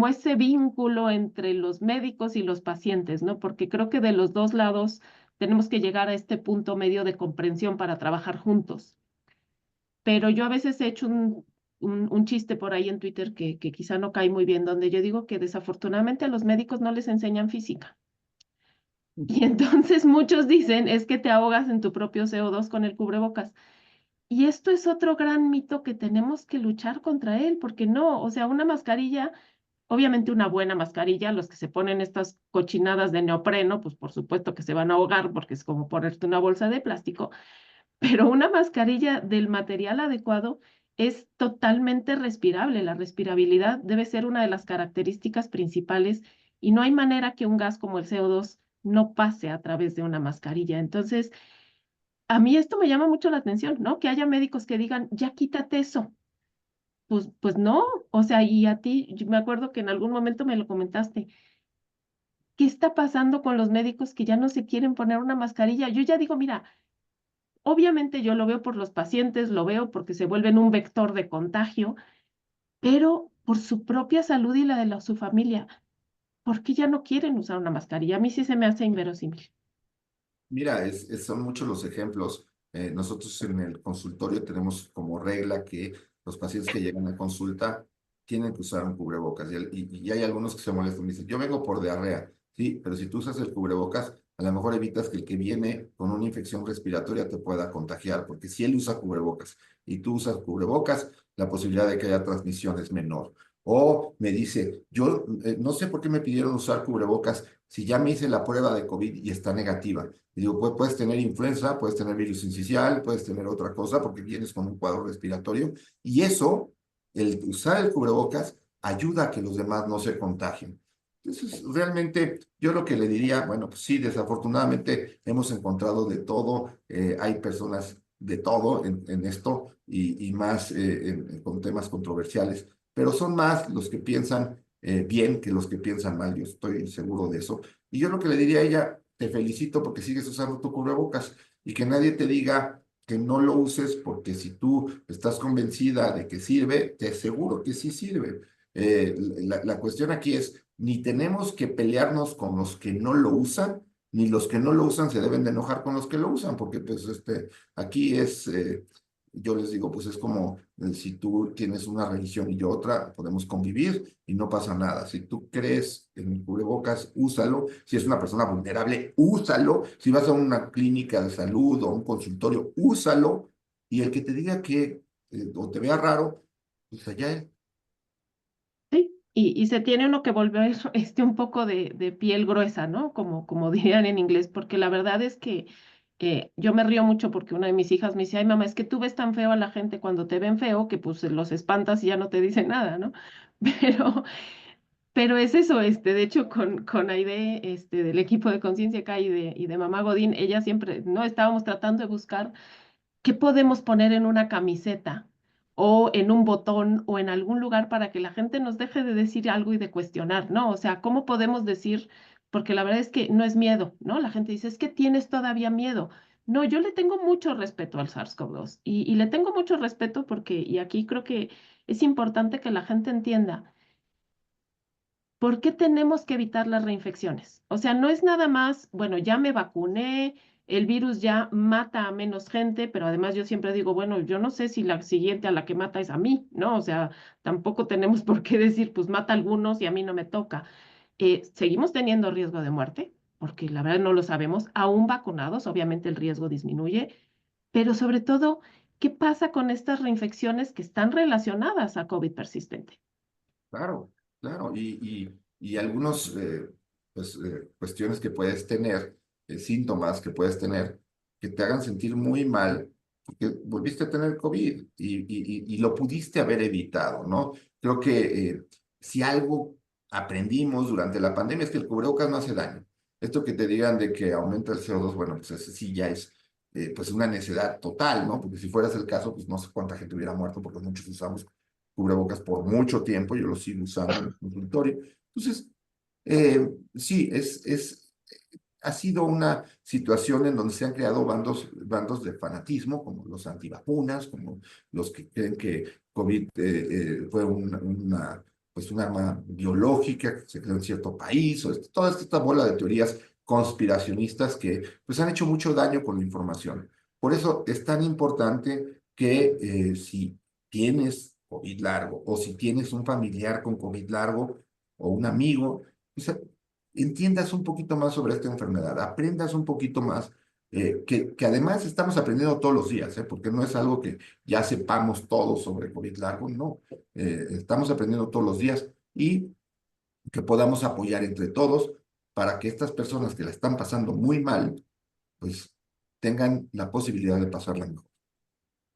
ese vínculo entre los médicos y los pacientes, ¿no? Porque creo que de los dos lados tenemos que llegar a este punto medio de comprensión para trabajar juntos. Pero yo a veces he hecho un chiste por ahí en Twitter que quizá no cae muy bien, donde yo digo que desafortunadamente a los médicos no les enseñan física. Y entonces muchos dicen es que te ahogas en tu propio CO2 con el cubrebocas. Y esto es otro gran mito que tenemos que luchar contra él, porque no, o sea, una mascarilla, obviamente una buena mascarilla, los que se ponen estas cochinadas de neopreno, pues por supuesto que se van a ahogar porque es como ponerte una bolsa de plástico, pero una mascarilla del material adecuado es totalmente respirable. La respirabilidad debe ser una de las características principales y no hay manera que un gas como el CO2 no pase a través de una mascarilla. Entonces, a mí esto me llama mucho la atención, ¿no? Que haya médicos que digan, ya quítate eso. Pues no, o sea, y a ti, yo me acuerdo que en algún momento me lo comentaste, ¿qué está pasando con los médicos que ya no se quieren poner una mascarilla? Yo ya digo, mira, obviamente yo lo veo por los pacientes, lo veo porque se vuelven un vector de contagio, pero por su propia salud y la de su familia, ¿por qué ya no quieren usar una mascarilla? A mí sí se me hace inverosímil. Mira, son muchos los ejemplos. Nosotros en el consultorio tenemos como regla que los pacientes que llegan a consulta tienen que usar un cubrebocas. Y hay algunos que se molestan y dicen, yo vengo por diarrea, sí, pero si tú usas el cubrebocas, a lo mejor evitas que el que viene con una infección respiratoria te pueda contagiar, porque si él usa cubrebocas y tú usas cubrebocas, la posibilidad de que haya transmisión es menor. O me dice, yo no sé por qué me pidieron usar cubrebocas si ya me hice la prueba de COVID y está negativa. Y digo, pues puedes tener influenza, puedes tener virus sincicial, puedes tener otra cosa porque vienes con un cuadro respiratorio. Y eso, el usar el cubrebocas, ayuda a que los demás no se contagien. Entonces, realmente yo lo que le diría, bueno, pues sí, desafortunadamente hemos encontrado de todo, hay personas de todo en esto y más con temas controversiales, pero son más los que piensan bien que los que piensan mal, yo estoy seguro de eso. Y yo lo que le diría a ella, te felicito porque sigues usando tu cubrebocas y que nadie te diga que no lo uses porque si tú estás convencida de que sirve, te aseguro que sí sirve. La cuestión aquí es, ni tenemos que pelearnos con los que no lo usan, ni los que no lo usan se deben de enojar con los que lo usan, porque pues aquí es, yo les digo, pues es como si tú tienes una religión y yo otra, podemos convivir y no pasa nada. Si tú crees en el cubrebocas, úsalo. Si es una persona vulnerable, úsalo. Si vas a una clínica de salud o un consultorio, úsalo. Y el que te diga que o te vea raro, pues allá. Sí, y se tiene uno que volver un poco de piel gruesa, ¿no? Como dirían en inglés, porque la verdad es que yo me río mucho porque una de mis hijas me dice, ay mamá, es que tú ves tan feo a la gente cuando te ven feo que pues los espantas y ya no te dicen nada, ¿no? Pero, pero es eso, de hecho con Aide, del equipo de Conciencia acá y de Mamá Godín, ella siempre, ¿no? Estábamos tratando de buscar ¿qué podemos poner en una camiseta o en un botón o en algún lugar para que la gente nos deje de decir algo y de cuestionar, ¿no? O sea, ¿cómo podemos decir? Porque la verdad es que no es miedo, ¿no? La gente dice, es que tienes todavía miedo. No, yo le tengo mucho respeto al SARS-CoV-2 y le tengo mucho respeto porque, y aquí creo que es importante que la gente entienda. ¿Por qué tenemos que evitar las reinfecciones? O sea, no es nada más, bueno, ya me vacuné, el virus ya mata a menos gente, pero además yo siempre digo, bueno, yo no sé si la siguiente a la que mata es a mí, ¿no? O sea, tampoco tenemos por qué decir, pues mata a algunos y a mí no me toca. ¿Seguimos teniendo riesgo de muerte? Porque la verdad no lo sabemos. Aún vacunados, obviamente el riesgo disminuye, pero sobre todo, ¿qué pasa con estas reinfecciones que están relacionadas a COVID persistente? Claro, claro, y algunos pues, cuestiones que puedes tener, síntomas que puedes tener, que te hagan sentir muy mal, porque volviste a tener COVID y lo pudiste haber evitado, ¿no? Creo que si algo aprendimos durante la pandemia es que el cubrebocas no hace daño. Esto que te digan de que aumenta el CO2, bueno, pues ese sí ya es pues una necedad total, ¿no? Porque si fueras el caso, pues no sé cuánta gente hubiera muerto porque muchos usamos cubrebocas por mucho tiempo, yo lo sigo usando en el consultorio. Entonces, sí, ha sido una situación en donde se han creado bandos de fanatismo, como los antivacunas, como los que creen que COVID fue pues un arma biológica que se creó en cierto país, o toda esta bola de teorías conspiracionistas que pues han hecho mucho daño con la información. Por eso es tan importante que si tienes COVID largo o si tienes un familiar con COVID largo o un amigo, pues, entiendas un poquito más sobre esta enfermedad, aprendas un poquito más, que además estamos aprendiendo todos los días, porque no es algo que ya sepamos todos sobre COVID largo, no, estamos aprendiendo todos los días y que podamos apoyar entre todos para que estas personas que la están pasando muy mal, pues tengan la posibilidad de pasarla mejor.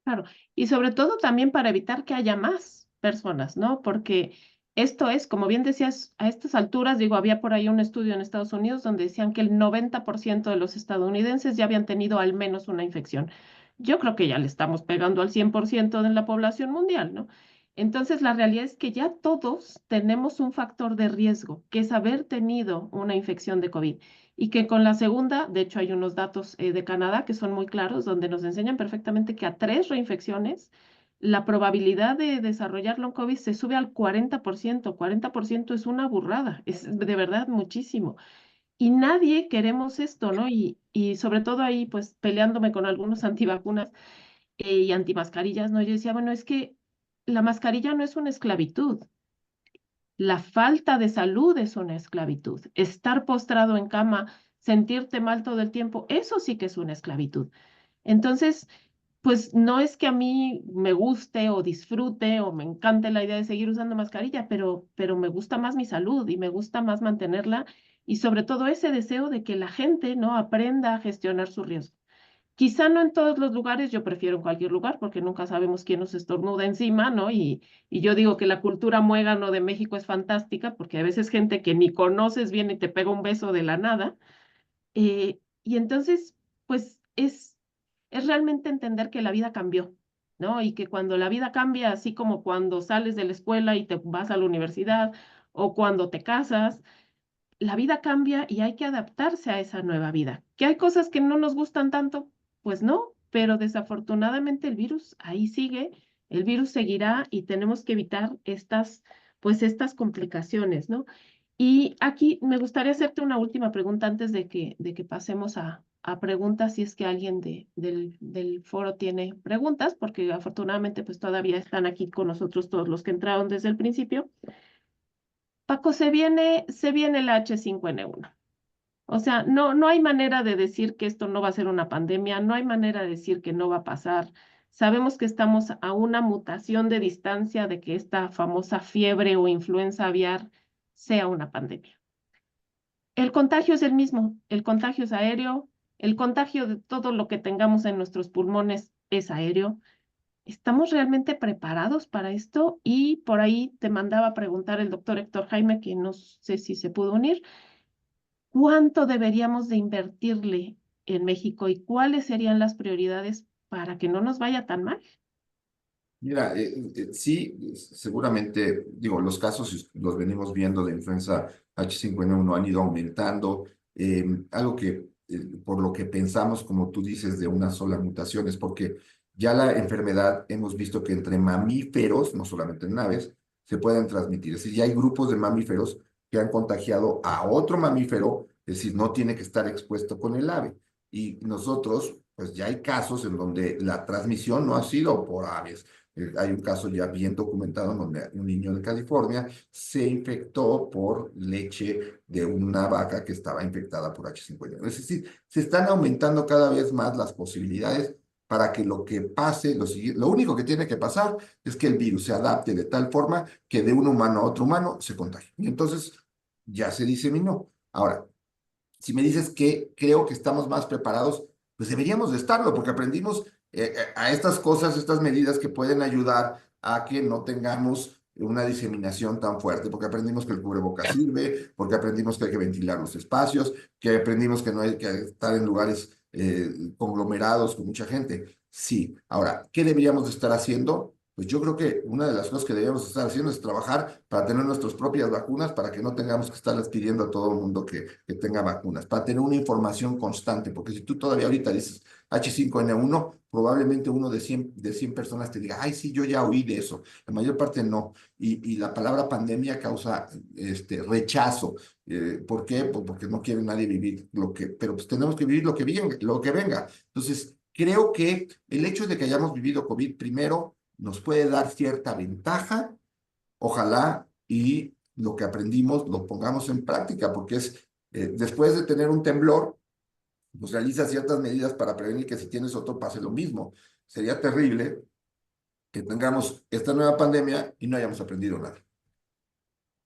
Claro, y sobre todo también para evitar que haya más personas, ¿no? Porque esto es, como bien decías, a estas alturas, digo, había por ahí un estudio en Estados Unidos donde decían que el 90% de los estadounidenses ya habían tenido al menos una infección. Yo creo que ya le estamos pegando al 100% de la población mundial, ¿no? Entonces, la realidad es que ya todos tenemos un factor de riesgo, que es haber tenido una infección de COVID y que con la segunda, de hecho hay unos datos de Canadá que son muy claros, donde nos enseñan perfectamente que a 3 reinfecciones, la probabilidad de desarrollar long COVID se sube al 40%. 40% es una burrada, es de verdad muchísimo. Y nadie queremos esto, ¿no? Y sobre todo ahí, pues peleándome con algunos antivacunas y antimascarillas, ¿no? Yo decía, bueno, es que la mascarilla no es una esclavitud. La falta de salud es una esclavitud. Estar postrado en cama sentirte mal todo el tiempo, eso sí que es una esclavitud. Entonces, pues no es que a mí me guste o disfrute o me encante la idea de seguir usando mascarilla, pero me gusta más mi salud y me gusta más mantenerla y sobre todo ese deseo de que la gente, ¿no? Aprenda a gestionar su riesgo. Quizá no en todos los lugares, yo prefiero en cualquier lugar porque nunca sabemos quién nos estornuda encima, ¿no? Y yo digo que la cultura muégano de México es fantástica porque a veces gente que ni conoces viene y te pega un beso de la nada. Y entonces, pues es realmente entender que la vida cambió, ¿no? Y que cuando la vida cambia, así como cuando sales de la escuela y te vas a la universidad o cuando te casas, la vida cambia y hay que adaptarse a esa nueva vida. ¿Que hay cosas que no nos gustan tanto? Pues no, pero desafortunadamente el virus ahí sigue, el virus seguirá y tenemos que evitar pues estas complicaciones, ¿no? Y aquí me gustaría hacerte una última pregunta antes de que pasemos a preguntas, si es que alguien del foro tiene preguntas, porque afortunadamente pues todavía están aquí con nosotros todos los que entraron desde el principio. Paco, se viene el H5N1. O sea, no hay manera de decir que esto no va a ser una pandemia, no hay manera de decir que no va a pasar. Sabemos que estamos a una mutación de distancia de que esta famosa fiebre o influenza aviar sea una pandemia. El contagio es el mismo, el contagio es aéreo, el contagio de todo lo que tengamos en nuestros pulmones es aéreo. ¿Estamos realmente preparados para esto? Y por ahí te mandaba a preguntar el doctor Héctor Jaime, que no sé si se pudo unir, ¿cuánto deberíamos de invertirle en México y cuáles serían las prioridades para que no nos vaya tan mal? Mira, sí, seguramente, digo, los casos los venimos viendo de influenza H5N1 han ido aumentando. Algo que, por lo que pensamos, como tú dices, de una sola mutación, es porque ya la enfermedad hemos visto que entre mamíferos, no solamente en aves, se pueden transmitir. Es decir, ya hay grupos de mamíferos que han contagiado a otro mamífero, es decir, no tiene que estar expuesto con el ave. Y nosotros, pues ya hay casos en donde la transmisión no ha sido por aves. Hay un caso ya bien documentado en donde un niño de California se infectó por leche de una vaca que estaba infectada por H5N1. Es decir, se están aumentando cada vez más las posibilidades para que lo que pase, lo único que tiene que pasar es que el virus se adapte de tal forma que de un humano a otro humano se contagie. Y entonces ya se diseminó. Ahora, si me dices que creo que estamos más preparados, pues deberíamos de estarlo, porque aprendimos a estas cosas, estas medidas que pueden ayudar a que no tengamos una diseminación tan fuerte, porque aprendimos que el cubrebocas sirve, porque aprendimos que hay que ventilar los espacios, que aprendimos que no hay que estar en lugares conglomerados con mucha gente. Sí, ahora, ¿qué deberíamos de estar haciendo? Pues yo creo que una de las cosas que deberíamos estar haciendo es trabajar para tener nuestras propias vacunas, para que no tengamos que estarles pidiendo a todo el mundo que tenga vacunas, para tener una información constante, porque si tú todavía ahorita dices H5N1, probablemente uno de cien personas te diga, ay, sí, yo ya oí de eso. La mayor parte no. Y la palabra pandemia causa rechazo. ¿Por qué? Pues porque no quiere nadie vivir pero pues tenemos que vivir lo que venga. Entonces, creo que el hecho de que hayamos vivido COVID primero nos puede dar cierta ventaja, ojalá, y lo que aprendimos lo pongamos en práctica, porque después de tener un temblor, pues realiza ciertas medidas para prevenir que si tienes otro pase lo mismo. Sería terrible que tengamos esta nueva pandemia y no hayamos aprendido nada.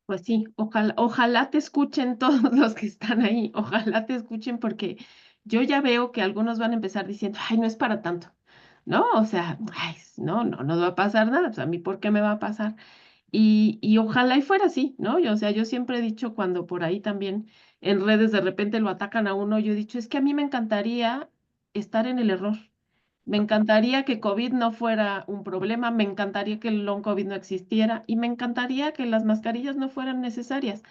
Pues sí, ojalá te escuchen todos los que están ahí, ojalá te escuchen porque yo ya veo que algunos van a empezar diciendo, ay, no es para tanto, ¿no? O sea, ay, no va a pasar nada, pues a mí, ¿por qué me va a pasar? Y ojalá y fuera así, ¿no? O sea, yo siempre he dicho cuando por ahí también en redes de repente lo atacan a uno, yo he dicho, es que a mí me encantaría estar en el error. Me encantaría que COVID no fuera un problema, me encantaría que el long COVID no existiera y me encantaría que las mascarillas no fueran necesarias,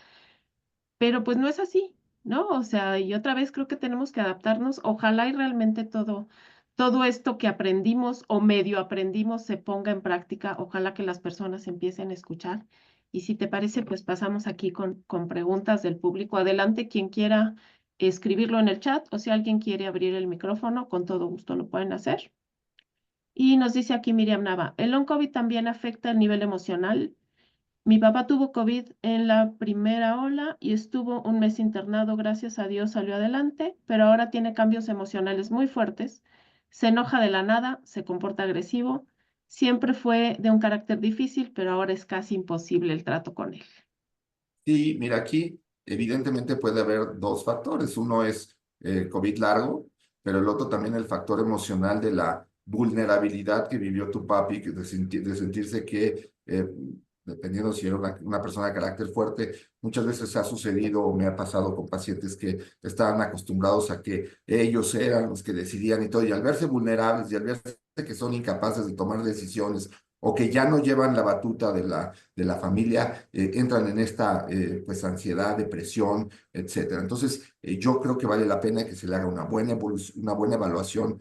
pero pues no es así, ¿no? O sea, y otra vez creo que tenemos que adaptarnos. Ojalá y realmente todo esto que aprendimos o medio aprendimos se ponga en práctica. Ojalá que las personas empiecen a escuchar. Y si te parece, pues pasamos aquí con preguntas del público. Adelante, quien quiera escribirlo en el chat o si alguien quiere abrir el micrófono, con todo gusto lo pueden hacer. Y nos dice aquí Miriam Nava, ¿el long COVID también afecta el nivel emocional? Mi papá tuvo COVID en la primera ola y estuvo un mes internado, gracias a Dios salió adelante, pero ahora tiene cambios emocionales muy fuertes, se enoja de la nada, se comporta agresivo, siempre fue de un carácter difícil, pero ahora es casi imposible el trato con él. Sí, mira, aquí evidentemente puede haber dos factores. Uno es COVID largo, pero el otro también el factor emocional de la vulnerabilidad que vivió tu papi, de sentirse que, dependiendo si era una persona de carácter fuerte, muchas veces ha sucedido o me ha pasado con pacientes que estaban acostumbrados a que ellos eran los que decidían y todo, y al verse vulnerables y al verse que son incapaces de tomar decisiones o que ya no llevan la batuta de la familia, entran en esta pues ansiedad, depresión, etcétera. Entonces, yo creo que vale la pena que se le haga una buena evaluación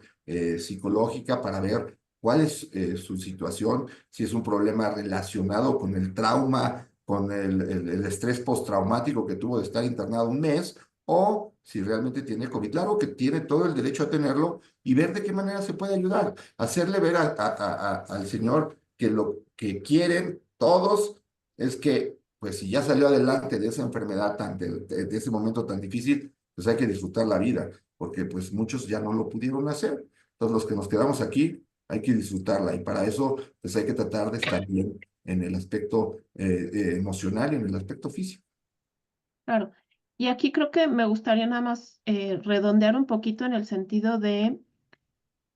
psicológica para ver cuál es su situación, si es un problema relacionado con el trauma, con el estrés postraumático que tuvo de estar internado un mes, o si realmente tiene COVID. Claro que tiene todo el derecho a tenerlo y ver de qué manera se puede ayudar. Hacerle ver al señor que lo que quieren todos es que, pues si ya salió adelante de esa enfermedad, de ese momento tan difícil, pues hay que disfrutar la vida, porque pues muchos ya no lo pudieron hacer. Entonces los que nos quedamos aquí, hay que disfrutarla y para eso, pues hay que tratar de estar bien en el aspecto emocional y en el aspecto físico. Claro. Y aquí creo que me gustaría nada más redondear un poquito en el sentido de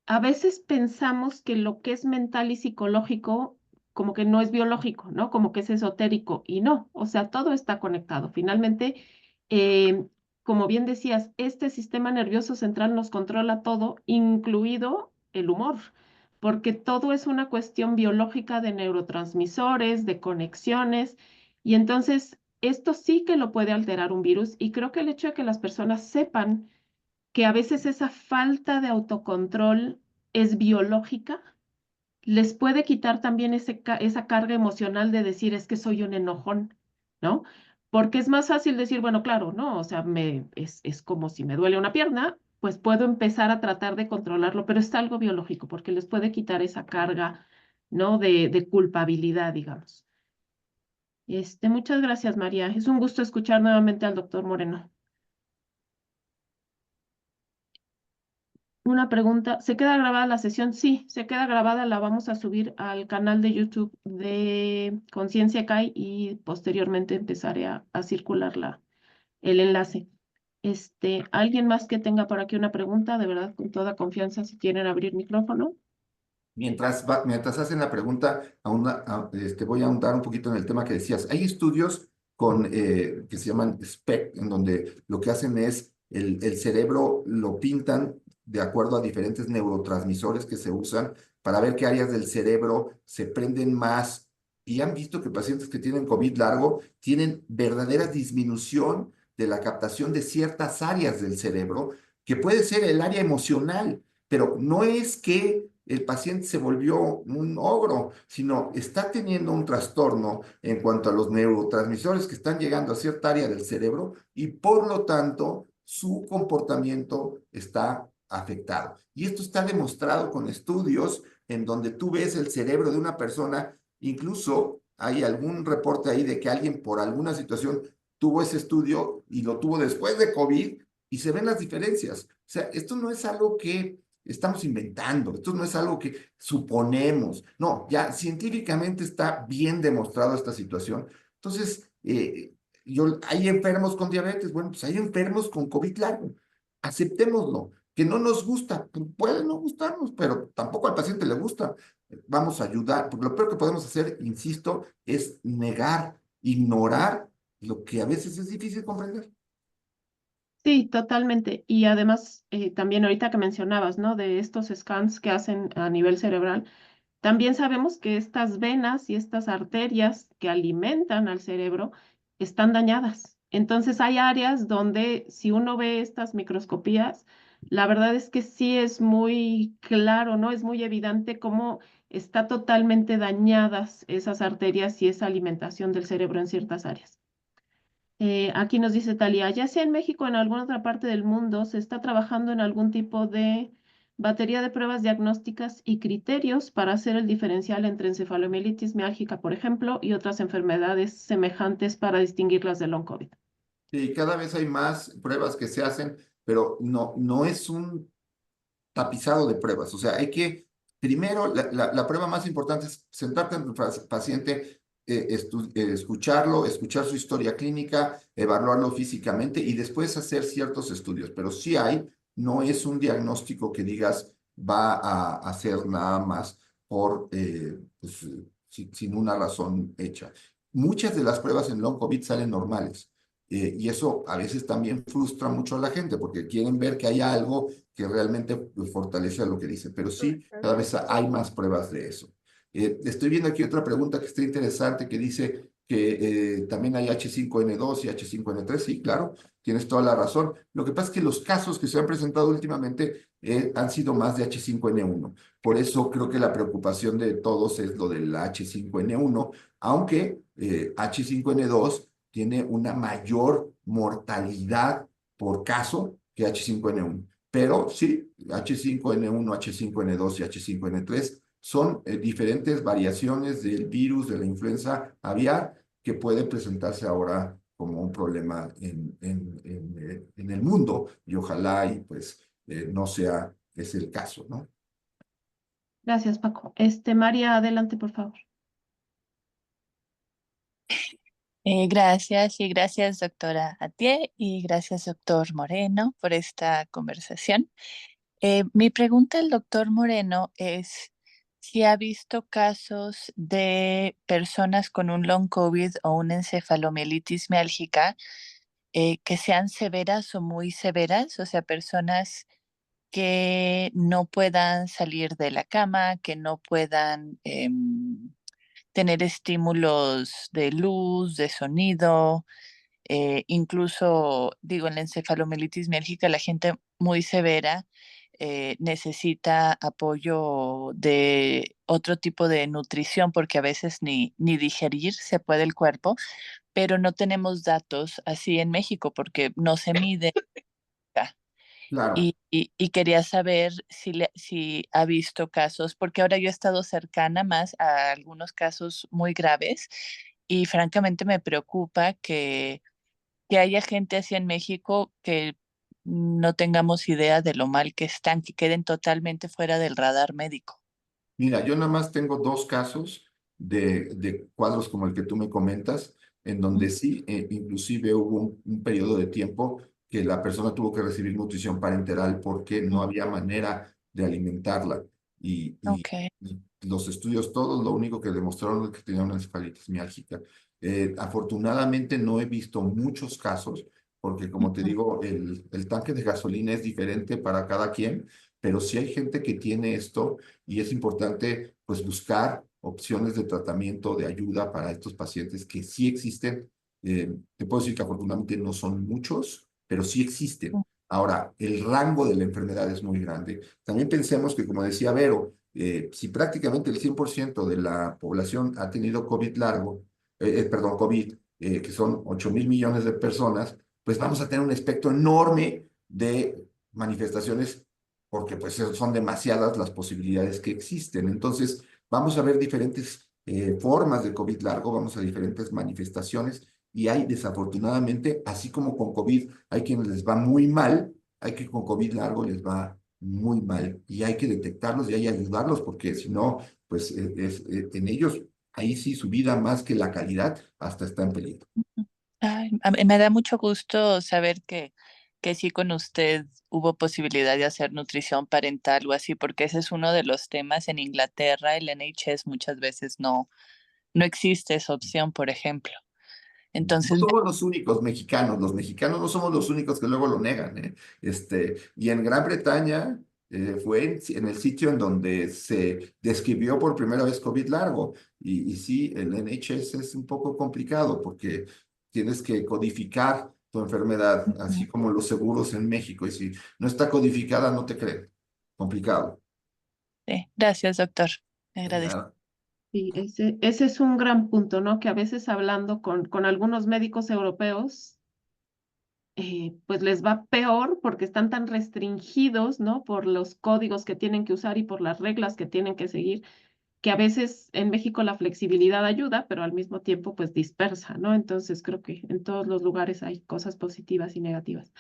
a veces pensamos que lo que es mental y psicológico como que no es biológico, ¿no? Como que es esotérico y no, o sea, todo está conectado. Finalmente, eh, como bien decías, este sistema nervioso central nos controla todo, incluido el humor, porque todo es una cuestión biológica de neurotransmisores, de conexiones, y entonces esto sí que lo puede alterar un virus y creo que el hecho de que las personas sepan que a veces esa falta de autocontrol es biológica, les puede quitar también esa carga emocional de decir es que soy un enojón, ¿no? Porque es más fácil decir, bueno, claro, ¿no? O sea, es como si me duele una pierna, pues puedo empezar a tratar de controlarlo, pero es algo biológico porque les puede quitar esa carga, ¿no? De culpabilidad, digamos. Muchas gracias, María. Es un gusto escuchar nuevamente al doctor Moreno. Una pregunta, ¿se queda grabada la sesión? Sí, se queda grabada, la vamos a subir al canal de YouTube de Conciencia CAI y posteriormente empezaré a circular el enlace. ¿Alguien más que tenga por aquí una pregunta? De verdad, con toda confianza, si quieren abrir micrófono. Mientras hacen la pregunta, voy a ahondar un poquito en el tema que decías. Hay estudios que se llaman SPEC, en donde lo que hacen es el cerebro lo pintan de acuerdo a diferentes neurotransmisores que se usan para ver qué áreas del cerebro se prenden más. Y han visto que pacientes que tienen COVID largo tienen verdadera disminución de la captación de ciertas áreas del cerebro, que puede ser el área emocional, pero no es que el paciente se volvió un ogro, sino está teniendo un trastorno en cuanto a los neurotransmisores que están llegando a cierta área del cerebro y por lo tanto su comportamiento está afectado. Y esto está demostrado con estudios en donde tú ves el cerebro de una persona, incluso hay algún reporte ahí de que alguien por alguna situación tuvo ese estudio y lo tuvo después de COVID y se ven las diferencias. O sea, esto no es algo que estamos inventando, esto no es algo que suponemos, no, ya científicamente está bien demostrado esta situación. Entonces, hay enfermos con diabetes, bueno, pues hay enfermos con COVID largo, aceptémoslo, que no nos gusta, pues puede no gustarnos, pero tampoco al paciente le gusta. Vamos a ayudar, porque lo peor que podemos hacer, insisto, es negar, ignorar lo que a veces es difícil comprender. Sí, totalmente. Y además, también ahorita que mencionabas, ¿no? De estos scans que hacen a nivel cerebral. También sabemos que estas venas y estas arterias que alimentan al cerebro están dañadas. Entonces hay áreas donde si uno ve estas microscopías, la verdad es que sí es muy claro, ¿no? Es muy evidente cómo está totalmente dañadas esas arterias y esa alimentación del cerebro en ciertas áreas. Aquí nos dice Talía, ya sea en México o en alguna otra parte del mundo, se está trabajando en algún tipo de batería de pruebas diagnósticas y criterios para hacer el diferencial entre encefalomielitis miálgica, por ejemplo, y otras enfermedades semejantes para distinguirlas del long COVID. Sí, cada vez hay más pruebas que se hacen, pero no es un tapizado de pruebas. O sea, hay que, primero, la prueba más importante es sentarte en el paciente, escucharlo, escuchar su historia clínica, evaluarlo físicamente y después hacer ciertos estudios. Pero sí hay, no es un diagnóstico que digas va a hacer nada más por, pues, sin una razón hecha. Muchas de las pruebas en long COVID salen normales. Y eso a veces también frustra mucho a la gente porque quieren ver que hay algo que realmente pues, fortalece lo que dice. Pero sí, cada vez hay más pruebas de eso. Estoy viendo aquí otra pregunta que está interesante que dice que también hay H5N2 y H5N3. Sí, claro, tienes toda la razón. Lo que pasa es que los casos que se han presentado últimamente han sido más de H5N1. Por eso creo que la preocupación de todos es lo del H5N1, aunque H5N2 tiene una mayor mortalidad por caso que H5N1. Pero sí, H5N1, H5N2 y H5N3 son diferentes variaciones del virus de la influenza aviar que puede presentarse ahora como un problema en el mundo y ojalá y pues no sea ese el caso, ¿no? Gracias, Paco. María, adelante, por favor. Gracias y gracias, doctora Atié, y gracias, doctor Moreno, por esta conversación. Mi pregunta al doctor Moreno es si ha visto casos de personas con un long COVID o una encefalomielitis miálgica que sean severas o muy severas, o sea, personas que no puedan salir de la cama, que no puedan tener estímulos de luz, de sonido, incluso, digo, en la encefalomielitis miálgica, la gente muy severa necesita apoyo de otro tipo de nutrición porque a veces ni digerir se puede el cuerpo, pero no tenemos datos así en México porque no se mide. Claro. Y quería saber si ha visto casos, porque ahora yo he estado cercana más a algunos casos muy graves y francamente me preocupa que haya gente así en México que no tengamos idea de lo mal que están, que queden totalmente fuera del radar médico. Mira, yo nada más tengo dos casos de cuadros como el que tú me comentas, en donde sí, inclusive hubo un periodo de tiempo que la persona tuvo que recibir nutrición parenteral porque no Mm, había manera de alimentarla. Y, y- ok. y los estudios todos lo único que demostraron es que tenía una encefalitis miálgica. Afortunadamente no he visto muchos casos, porque como te Ujú, digo, el tanque de gasolina es diferente para cada quien, pero sí hay gente que tiene esto y es importante pues buscar opciones de tratamiento, de ayuda para estos pacientes que sí existen. Te puedo decir que afortunadamente no son muchos, pero sí existen. Ahora, el rango de la enfermedad es muy grande. También pensemos que, como decía Vero, si prácticamente el 100% de la población ha tenido COVID largo, perdón, COVID, que son 8.000 millones de personas, pues vamos a tener un espectro enorme de manifestaciones porque pues son demasiadas las posibilidades que existen. Entonces, vamos a ver diferentes formas de COVID largo, vamos a diferentes manifestaciones y hay desafortunadamente, así como con COVID, hay quienes les va muy mal, hay que con COVID largo les va muy mal y hay que detectarlos y hay que ayudarlos porque si no, pues en ellos, ahí sí su vida más que la calidad hasta está en peligro. ujú. Ay, me da mucho gusto saber que sí con usted hubo posibilidad de hacer nutrición parental o así, porque ese es uno de los temas en Inglaterra, el NHS muchas veces no existe esa opción, por ejemplo. No Entonces, somos los mexicanos no somos los únicos que luego lo negan, ¿eh? Y en Gran Bretaña fue en el sitio en donde se describió por primera vez COVID largo. Y sí, el NHS es un poco complicado porque tienes que codificar tu enfermedad, así ujú, como los seguros en México. Y si no está codificada, no te creen. Complicado. sí, gracias, doctor. Me De agradezco. nada. Sí, ese es un gran punto, ¿no? Que a veces hablando con algunos médicos europeos, pues les va peor porque están tan restringidos, ¿no? Por los códigos que tienen que usar y por las reglas que tienen que seguir, que a veces en México la flexibilidad ayuda, pero al mismo tiempo pues dispersa, ¿no? Entonces creo que en todos los lugares hay cosas positivas y negativas.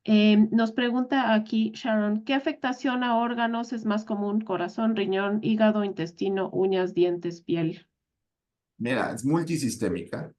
Nos pregunta aquí Sharon, ¿qué afectación a órganos es más común? Corazón, riñón, hígado, intestino, uñas, dientes, piel. Mira, es multisistémica.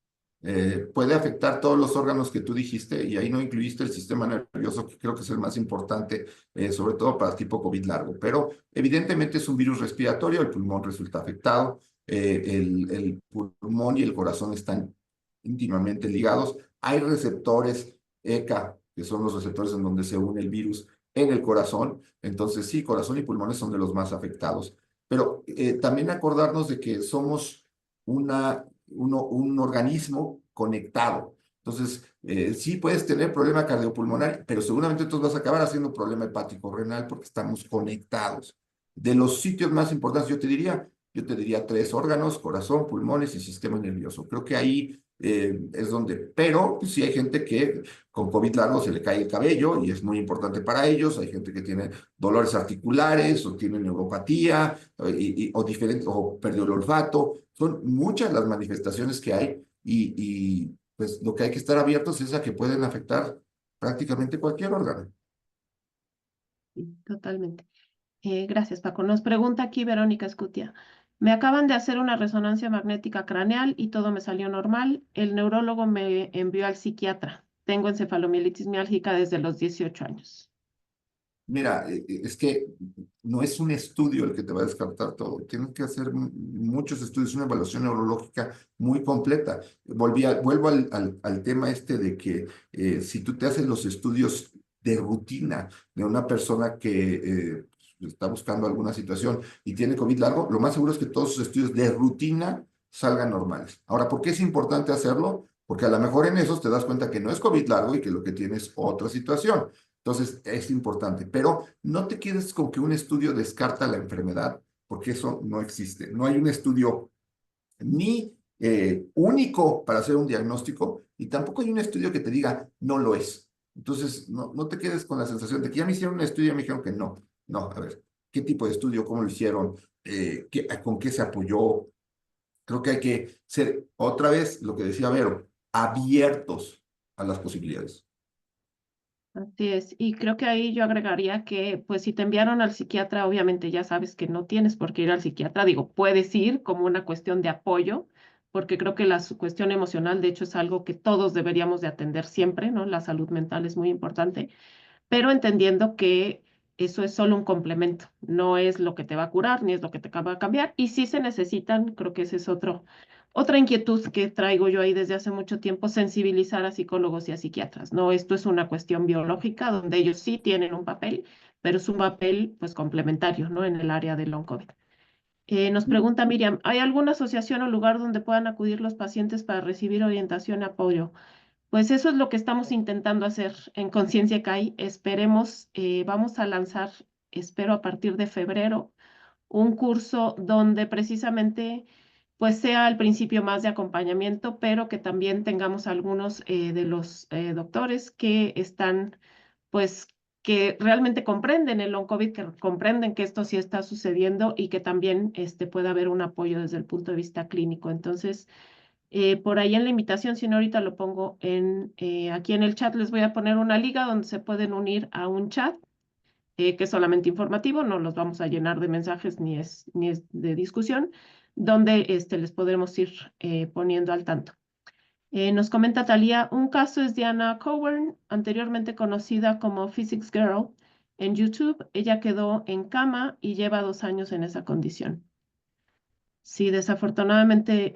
Puede afectar todos los órganos que tú dijiste y ahí no incluiste el sistema nervioso, que creo que es el más importante, sobre todo para tipo COVID largo. Pero evidentemente es un virus respiratorio, el pulmón resulta afectado, el pulmón y el corazón están íntimamente ligados. Hay receptores ECA, que son los receptores en donde se une el virus en el corazón. Entonces sí, corazón y pulmones son de los más afectados. Pero también acordarnos de que somos un organismo conectado. Entonces, sí puedes tener problema cardiopulmonar, pero seguramente entonces vas a acabar haciendo problema hepático renal porque estamos conectados. De los sitios más importantes, yo te diría 3 órganos: corazón, pulmones y sistema nervioso. Creo que ahí es donde, pero pues, sí hay gente que con COVID largo se le cae el cabello y es muy importante para ellos. Hay gente que tiene dolores articulares o tiene neuropatía o diferente, o perdió el olfato. Son muchas las manifestaciones que hay pues lo que hay que estar abiertos es a que pueden afectar prácticamente cualquier órgano. Sí, totalmente. Gracias, Paco. Nos pregunta aquí Verónica Escutia. Me acaban de hacer una resonancia magnética craneal y todo me salió normal. El neurólogo me envió al psiquiatra. Tengo encefalomielitis miálgica desde los 18 años. Mira, es que no es un estudio el que te va a descartar todo. Tienen que hacer muchos estudios, una evaluación neurológica muy completa. Vuelvo al tema este de que si tú te haces los estudios de rutina de una persona que está buscando alguna situación y tiene COVID largo, lo más seguro es que todos sus estudios de rutina salgan normales. Ahora, ¿por qué es importante hacerlo? Porque a lo mejor en esos te das cuenta que no es COVID largo y que lo que tienes es otra situación. Entonces, es importante, pero no te quedes con que un estudio descarta la enfermedad, porque eso no existe. No hay un estudio ni único para hacer un diagnóstico y tampoco hay un estudio que te diga no lo es. Entonces, no te quedes con la sensación de que ya me hicieron un estudio y me dijeron que no. No, a ver, ¿qué tipo de estudio? ¿Cómo lo hicieron? ¿Con qué se apoyó? Creo que hay que ser, otra vez, lo que decía Vero, abiertos a las posibilidades. Así es, y creo que ahí yo agregaría que, pues si te enviaron al psiquiatra, obviamente ya sabes que no tienes por qué ir al psiquiatra, digo, puedes ir como una cuestión de apoyo, porque creo que la cuestión emocional, de hecho, es algo que todos deberíamos de atender siempre, ¿no? La salud mental es muy importante, pero entendiendo que eso es solo un complemento, no es lo que te va a curar ni es lo que te va a cambiar. Y si se necesitan, creo que ese es otra inquietud que traigo yo ahí desde hace mucho tiempo, sensibilizar a psicólogos y a psiquiatras. No, esto es una cuestión biológica donde ellos sí tienen un papel, pero es un papel pues complementario, ¿no? En el área del long COVID. Nos pregunta Miriam, ¿hay alguna asociación o lugar donde puedan acudir los pacientes para recibir orientación y apoyo? Pues eso es lo que estamos intentando hacer en Conciencia CAI. Esperemos, vamos a lanzar, espero a partir de febrero, un curso donde precisamente pues sea al principio más de acompañamiento, pero que también tengamos algunos de los doctores que están pues que realmente comprenden el long COVID, que comprenden que esto sí está sucediendo y que también pueda haber un apoyo desde el punto de vista clínico. Entonces, por ahí en la invitación, si no ahorita lo pongo aquí en el chat, les voy a poner una liga donde se pueden unir a un chat que es solamente informativo, no los vamos a llenar de mensajes ni es de discusión, donde les podremos ir poniendo al tanto. Nos comenta Talía, un caso es Diana Cowan, anteriormente conocida como Physics Girl en YouTube. Ella quedó en cama y lleva 2 años en esa condición. Sí, desafortunadamente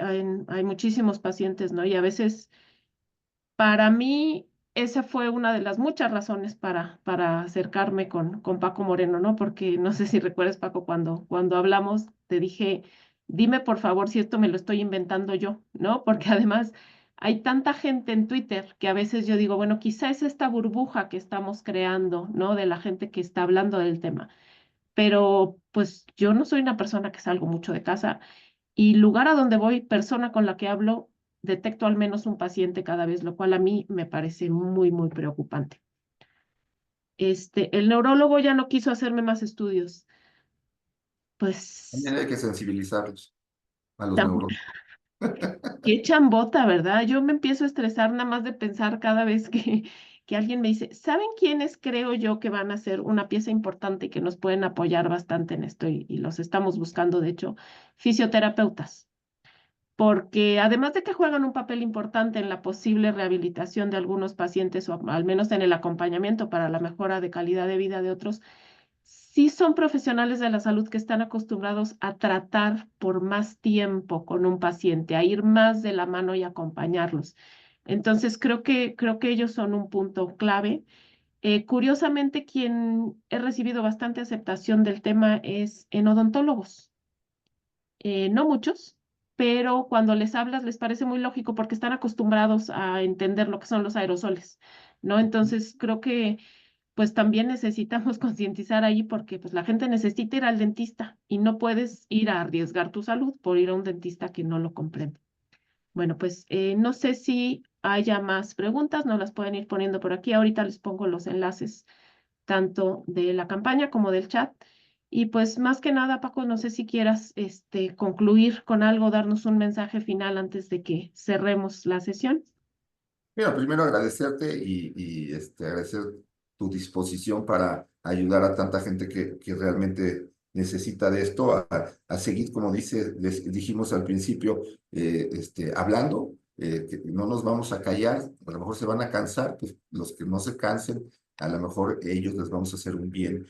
hay muchísimos pacientes, ¿no? Y a veces, para mí, esa fue una de las muchas razones para acercarme con Paco Moreno, ¿no? Porque no sé si recuerdas, Paco, cuando hablamos, te dije, dime por favor si esto me lo estoy inventando yo, ¿no? Porque además hay tanta gente en Twitter que a veces yo digo, bueno, quizá es esta burbuja que estamos creando, ¿no? De la gente que está hablando del tema. Pero pues yo no soy una persona que salgo mucho de casa y lugar a donde voy, persona con la que hablo, detecto al menos un paciente cada vez, lo cual a mí me parece muy, muy preocupante. El neurólogo ya no quiso hacerme más estudios. También Pues hay que sensibilizarlos a los también, neurólogos. qué chambota, ¿verdad? Yo me empiezo a estresar nada más de pensar cada vez que alguien me dice, ¿saben quiénes creo yo que van a ser una pieza importante y que nos pueden apoyar bastante en esto? Y los estamos buscando, de hecho, fisioterapeutas. Porque además de que juegan un papel importante en la posible rehabilitación de algunos pacientes o al menos en el acompañamiento para la mejora de calidad de vida de otros, sí son profesionales de la salud que están acostumbrados a tratar por más tiempo con un paciente, a ir más de la mano y acompañarlos. Entonces, creo que ellos son un punto clave. Curiosamente, quien he recibido bastante aceptación del tema es en odontólogos. No muchos, pero cuando les hablas les parece muy lógico porque están acostumbrados a entender lo que son los aerosoles, ¿no? Entonces, creo que pues también necesitamos concientizar ahí porque pues la gente necesita ir al dentista y no puedes ir a arriesgar tu salud por ir a un dentista que no lo comprende. Bueno, pues no sé si haya más preguntas, nos las pueden ir poniendo por aquí. Ahorita les pongo los enlaces tanto de la campaña como del chat. Y pues más que nada, Paco, no sé si quieras concluir con algo, darnos un mensaje final antes de que cerremos la sesión. Mira, primero agradecerte agradecer tu disposición para ayudar a tanta gente que realmente necesita de esto, a seguir, como dijimos al principio, hablando, que no nos vamos a callar, a lo mejor se van a cansar, pues los que no se cansen, a lo mejor ellos les vamos a hacer un bien.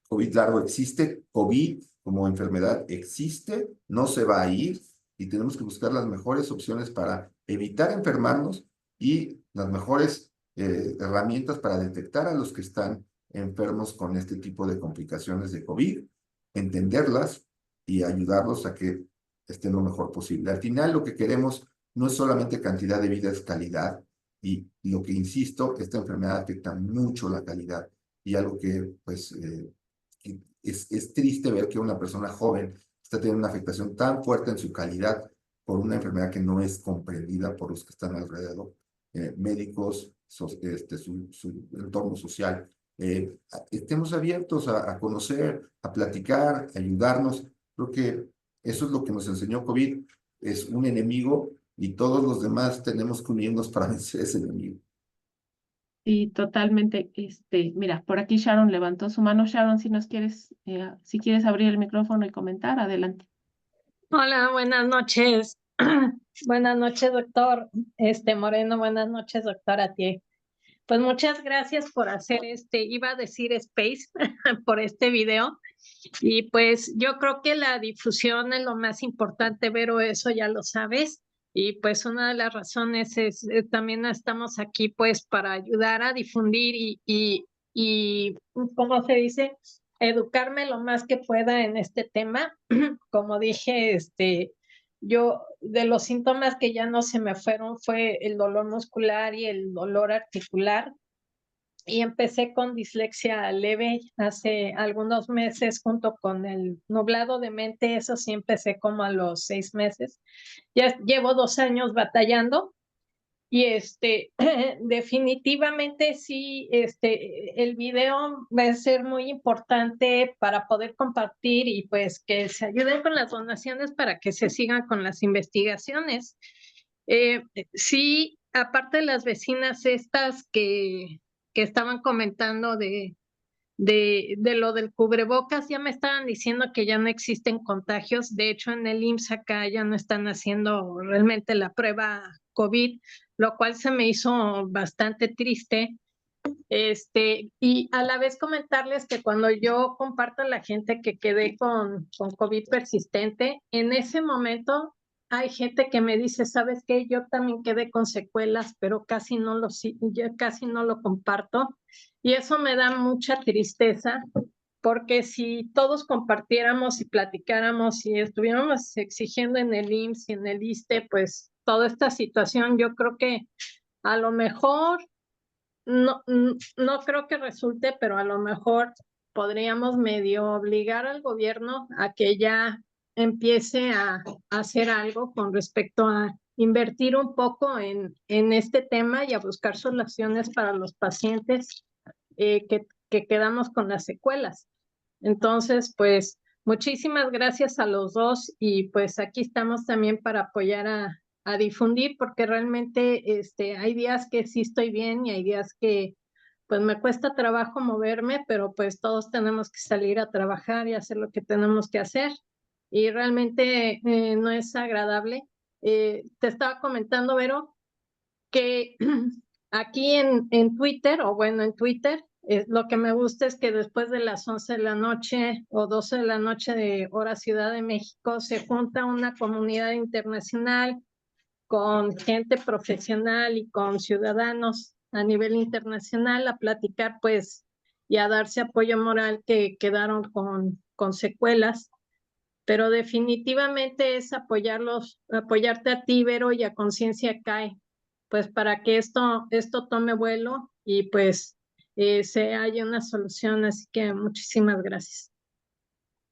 COVID largo existe, COVID como enfermedad existe, no se va a ir y tenemos que buscar las mejores opciones para evitar enfermarnos y las mejores herramientas para detectar a los que están enfermos con este tipo de complicaciones de COVID, entenderlas y ayudarlos a que estén lo mejor posible. Al final lo que queremos no es solamente cantidad de vida, es calidad. Y lo que insisto, esta enfermedad afecta mucho la calidad y algo que pues es triste ver que una persona joven está teniendo una afectación tan fuerte en su calidad por una enfermedad que no es comprendida por los que están alrededor, médicos, su entorno social. Estemos abiertos a conocer, a platicar, a ayudarnos. Creo que eso es lo que nos enseñó COVID. Es un enemigo y todos los demás tenemos que unirnos para vencer ese enemigo. Sí, totalmente. Mira, por aquí Sharon levantó su mano. Sharon, si quieres abrir el micrófono y comentar, adelante. Hola, buenas noches. Buenas noches, doctor Moreno. Buenas noches, doctora Tie. Pues muchas gracias por hacer iba a decir space por este video. Y pues yo creo que la difusión es lo más importante, pero eso ya lo sabes. Y pues una de las razones es también estamos aquí pues para ayudar a difundir y ¿cómo se dice? Educarme lo más que pueda en este tema. Como dije, yo de los síntomas que ya no se me fueron fue el dolor muscular y el dolor articular y empecé con dislexia leve hace algunos meses junto con el nublado de mente, eso sí empecé como a los 6 meses. Ya llevo 2 años batallando y definitivamente sí, el video va a ser muy importante para poder compartir y pues que se ayuden con las donaciones para que se sigan con las investigaciones. Sí, aparte de las vecinas estas que estaban comentando de lo del cubrebocas, ya me estaban diciendo que ya no existen contagios. De hecho, en el IMSS acá ya no están haciendo realmente la prueba COVID, lo cual se me hizo bastante triste. Y a la vez comentarles que cuando yo comparto a la gente que quedé con COVID persistente, en ese momento hay gente que me dice, ¿sabes qué? Yo también quedé con secuelas, pero yo casi no lo comparto. Y eso me da mucha tristeza, porque si todos compartiéramos y platicáramos y estuviéramos exigiendo en el IMSS y en el ISSSTE, pues toda esta situación, yo creo que a lo mejor no creo que resulte, pero a lo mejor podríamos medio obligar al gobierno a que ya empiece a hacer algo con respecto invertir un poco en este tema y a buscar soluciones para los pacientes que quedamos con las secuelas. Entonces, pues muchísimas gracias a los dos y pues aquí estamos también para apoyar a difundir porque realmente hay días que sí estoy bien y hay días que pues me cuesta trabajo moverme, pero pues todos tenemos que salir a trabajar y hacer lo que tenemos que hacer y realmente no es agradable. Te estaba comentando, Vero, que aquí en Twitter, o bueno, en Twitter, lo que me gusta es que después de las 11 de la noche o 12 de la noche de hora Ciudad de México, se junta una comunidad internacional con gente profesional y con ciudadanos a nivel internacional a platicar, pues, y a darse apoyo moral que quedaron con secuelas. Pero definitivamente es apoyarlos, apoyarte a ti, Vero, y a Conciencia CAE, pues para que esto tome vuelo y pues se haya una solución. Así que muchísimas gracias.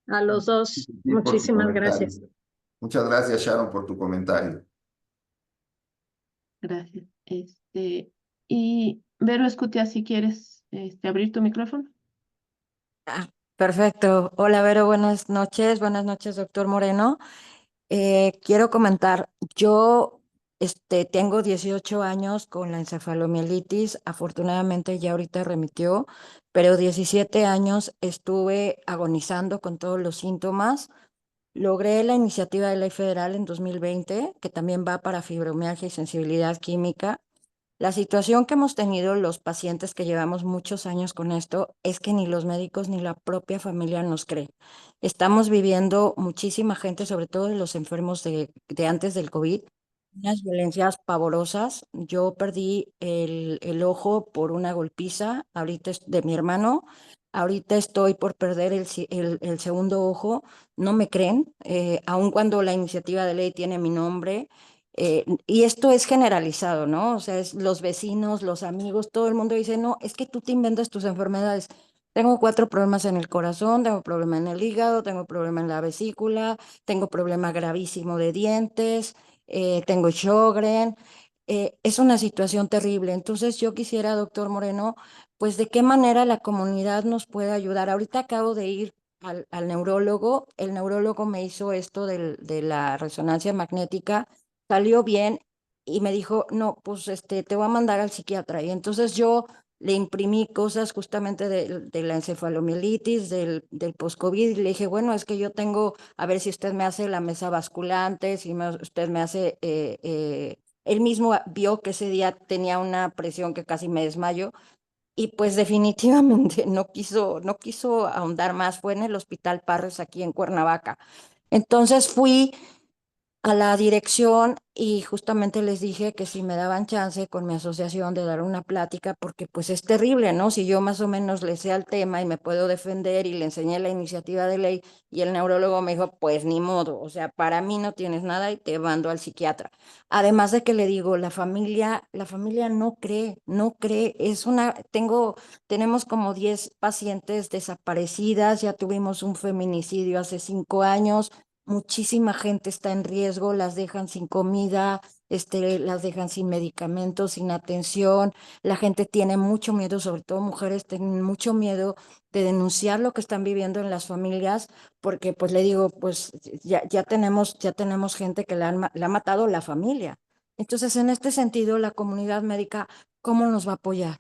A los dos, Y por tu muchísimas comentario. gracias. Muchas gracias, Sharon, por tu comentario. Gracias. Y Vero Escutia, si quieres abrir tu micrófono. Ah, perfecto. Hola, Vero, buenas noches. Buenas noches, doctor Moreno. Quiero comentar, yo tengo 18 años con la encefalomielitis, afortunadamente ya ahorita remitió, pero 17 años estuve agonizando con todos los síntomas. Logré la iniciativa de ley federal en 2020, que también va para fibromialgia y sensibilidad química. La situación que hemos tenido los pacientes que llevamos muchos años con esto es que ni los médicos ni la propia familia nos cree. Estamos viviendo muchísima gente, sobre todo los enfermos de antes del COVID, unas violencias pavorosas. Yo perdí el ojo por una golpiza ahorita de mi hermano. Ahorita estoy por perder el segundo ojo. No me creen, aun cuando la iniciativa de ley tiene mi nombre. Y esto es generalizado, ¿no? O sea, es los vecinos, los amigos, todo el mundo dice, no, es que tú te inventas tus enfermedades. Tengo 4 problemas en el corazón, tengo problema en el hígado, tengo problema en la vesícula, tengo problema gravísimo de dientes, tengo Sjögren. Es una situación terrible. Entonces yo quisiera, doctor Moreno, pues de qué manera la comunidad nos puede ayudar. Ahorita acabo de ir al neurólogo. El neurólogo me hizo esto de la resonancia magnética, salió bien y me dijo, no, pues te voy a mandar al psiquiatra. Y entonces yo le imprimí cosas justamente de la encefalomielitis, del post-COVID, y le dije, bueno, es que yo tengo, a ver si usted me hace la mesa basculante, si usted me hace, él mismo vio que ese día tenía una presión que casi me desmayo, y pues definitivamente no quiso ahondar más, fue en el Hospital Parres aquí en Cuernavaca. Entonces fui a la dirección y justamente les dije que si me daban chance con mi asociación de dar una plática, porque pues es terrible, ¿no? Si yo más o menos le sé al tema y me puedo defender y le enseñé la iniciativa de ley y el neurólogo me dijo, pues ni modo, o sea, para mí no tienes nada y te mando al psiquiatra. Además de que le digo, la familia no cree, tenemos como 10 pacientes desaparecidas, ya tuvimos un feminicidio hace 5 años. Muchísima gente está en riesgo, las dejan sin comida, las dejan sin medicamentos, sin atención. La gente tiene mucho miedo, sobre todo mujeres, tienen mucho miedo de denunciar lo que están viviendo en las familias, porque pues le digo, pues ya tenemos gente que le ha matado la familia. Entonces, en este sentido, la comunidad médica, ¿cómo nos va a apoyar?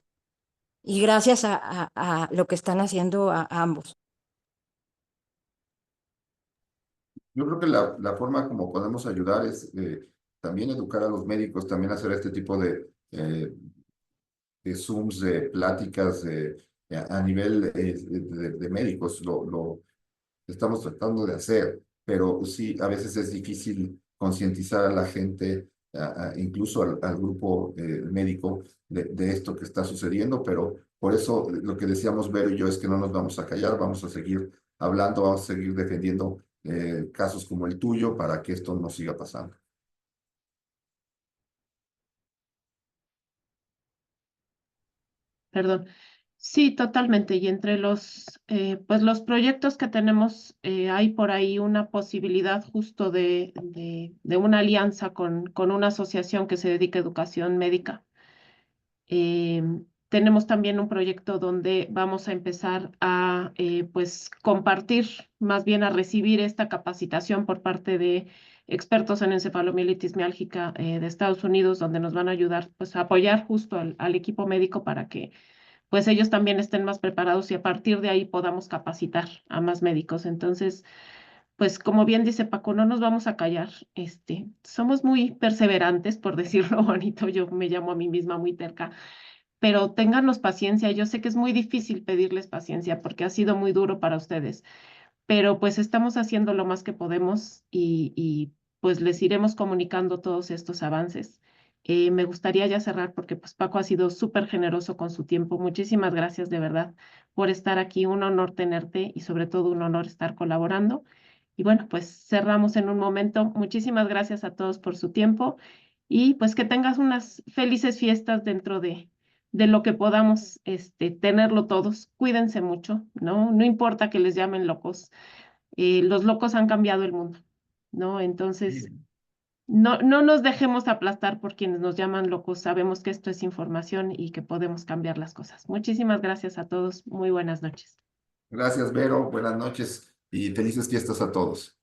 Y gracias a lo que están haciendo a ambos. Yo creo que la forma como podemos ayudar es también educar a los médicos, también hacer este tipo de Zooms, de pláticas a nivel de médicos. Lo estamos tratando de hacer, pero sí, a veces es difícil concientizar a la gente, incluso al grupo médico, de esto que está sucediendo, pero por eso lo que decíamos Vero y yo es que no nos vamos a callar, vamos a seguir hablando, vamos a seguir defendiendo casos como el tuyo para que esto no siga pasando. Perdón. Sí, totalmente. Y entre pues los proyectos que tenemos, hay por ahí una posibilidad justo de una alianza con una asociación que se dedica a educación médica. Tenemos también un proyecto donde vamos a empezar a pues compartir, más bien a recibir esta capacitación por parte de expertos en encefalomielitis miálgica de Estados Unidos, donde nos van a ayudar pues a apoyar justo al equipo médico para que pues ellos también estén más preparados y a partir de ahí podamos capacitar a más médicos. Entonces, pues como bien dice Paco, no nos vamos a callar. Somos muy perseverantes, por decirlo bonito. Yo me llamo a mí misma muy terca, pero téngannos paciencia. Yo sé que es muy difícil pedirles paciencia porque ha sido muy duro para ustedes, pero pues estamos haciendo lo más que podemos y pues les iremos comunicando todos estos avances. Me gustaría ya cerrar porque pues Paco ha sido súper generoso con su tiempo. Muchísimas gracias de verdad por estar aquí. Un honor tenerte y sobre todo un honor estar colaborando. Y bueno, pues cerramos en un momento. Muchísimas gracias a todos por su tiempo y pues que tengas unas felices fiestas dentro de lo que podamos tenerlo todos. Cuídense mucho, ¿no? No importa que les llamen locos, los locos han cambiado el mundo, ¿no? Entonces, no nos dejemos aplastar por quienes nos llaman locos. Sabemos que esto es información y que podemos cambiar las cosas. Muchísimas gracias a todos. Muy buenas noches. Gracias, Vero. Buenas noches y felices fiestas a todos.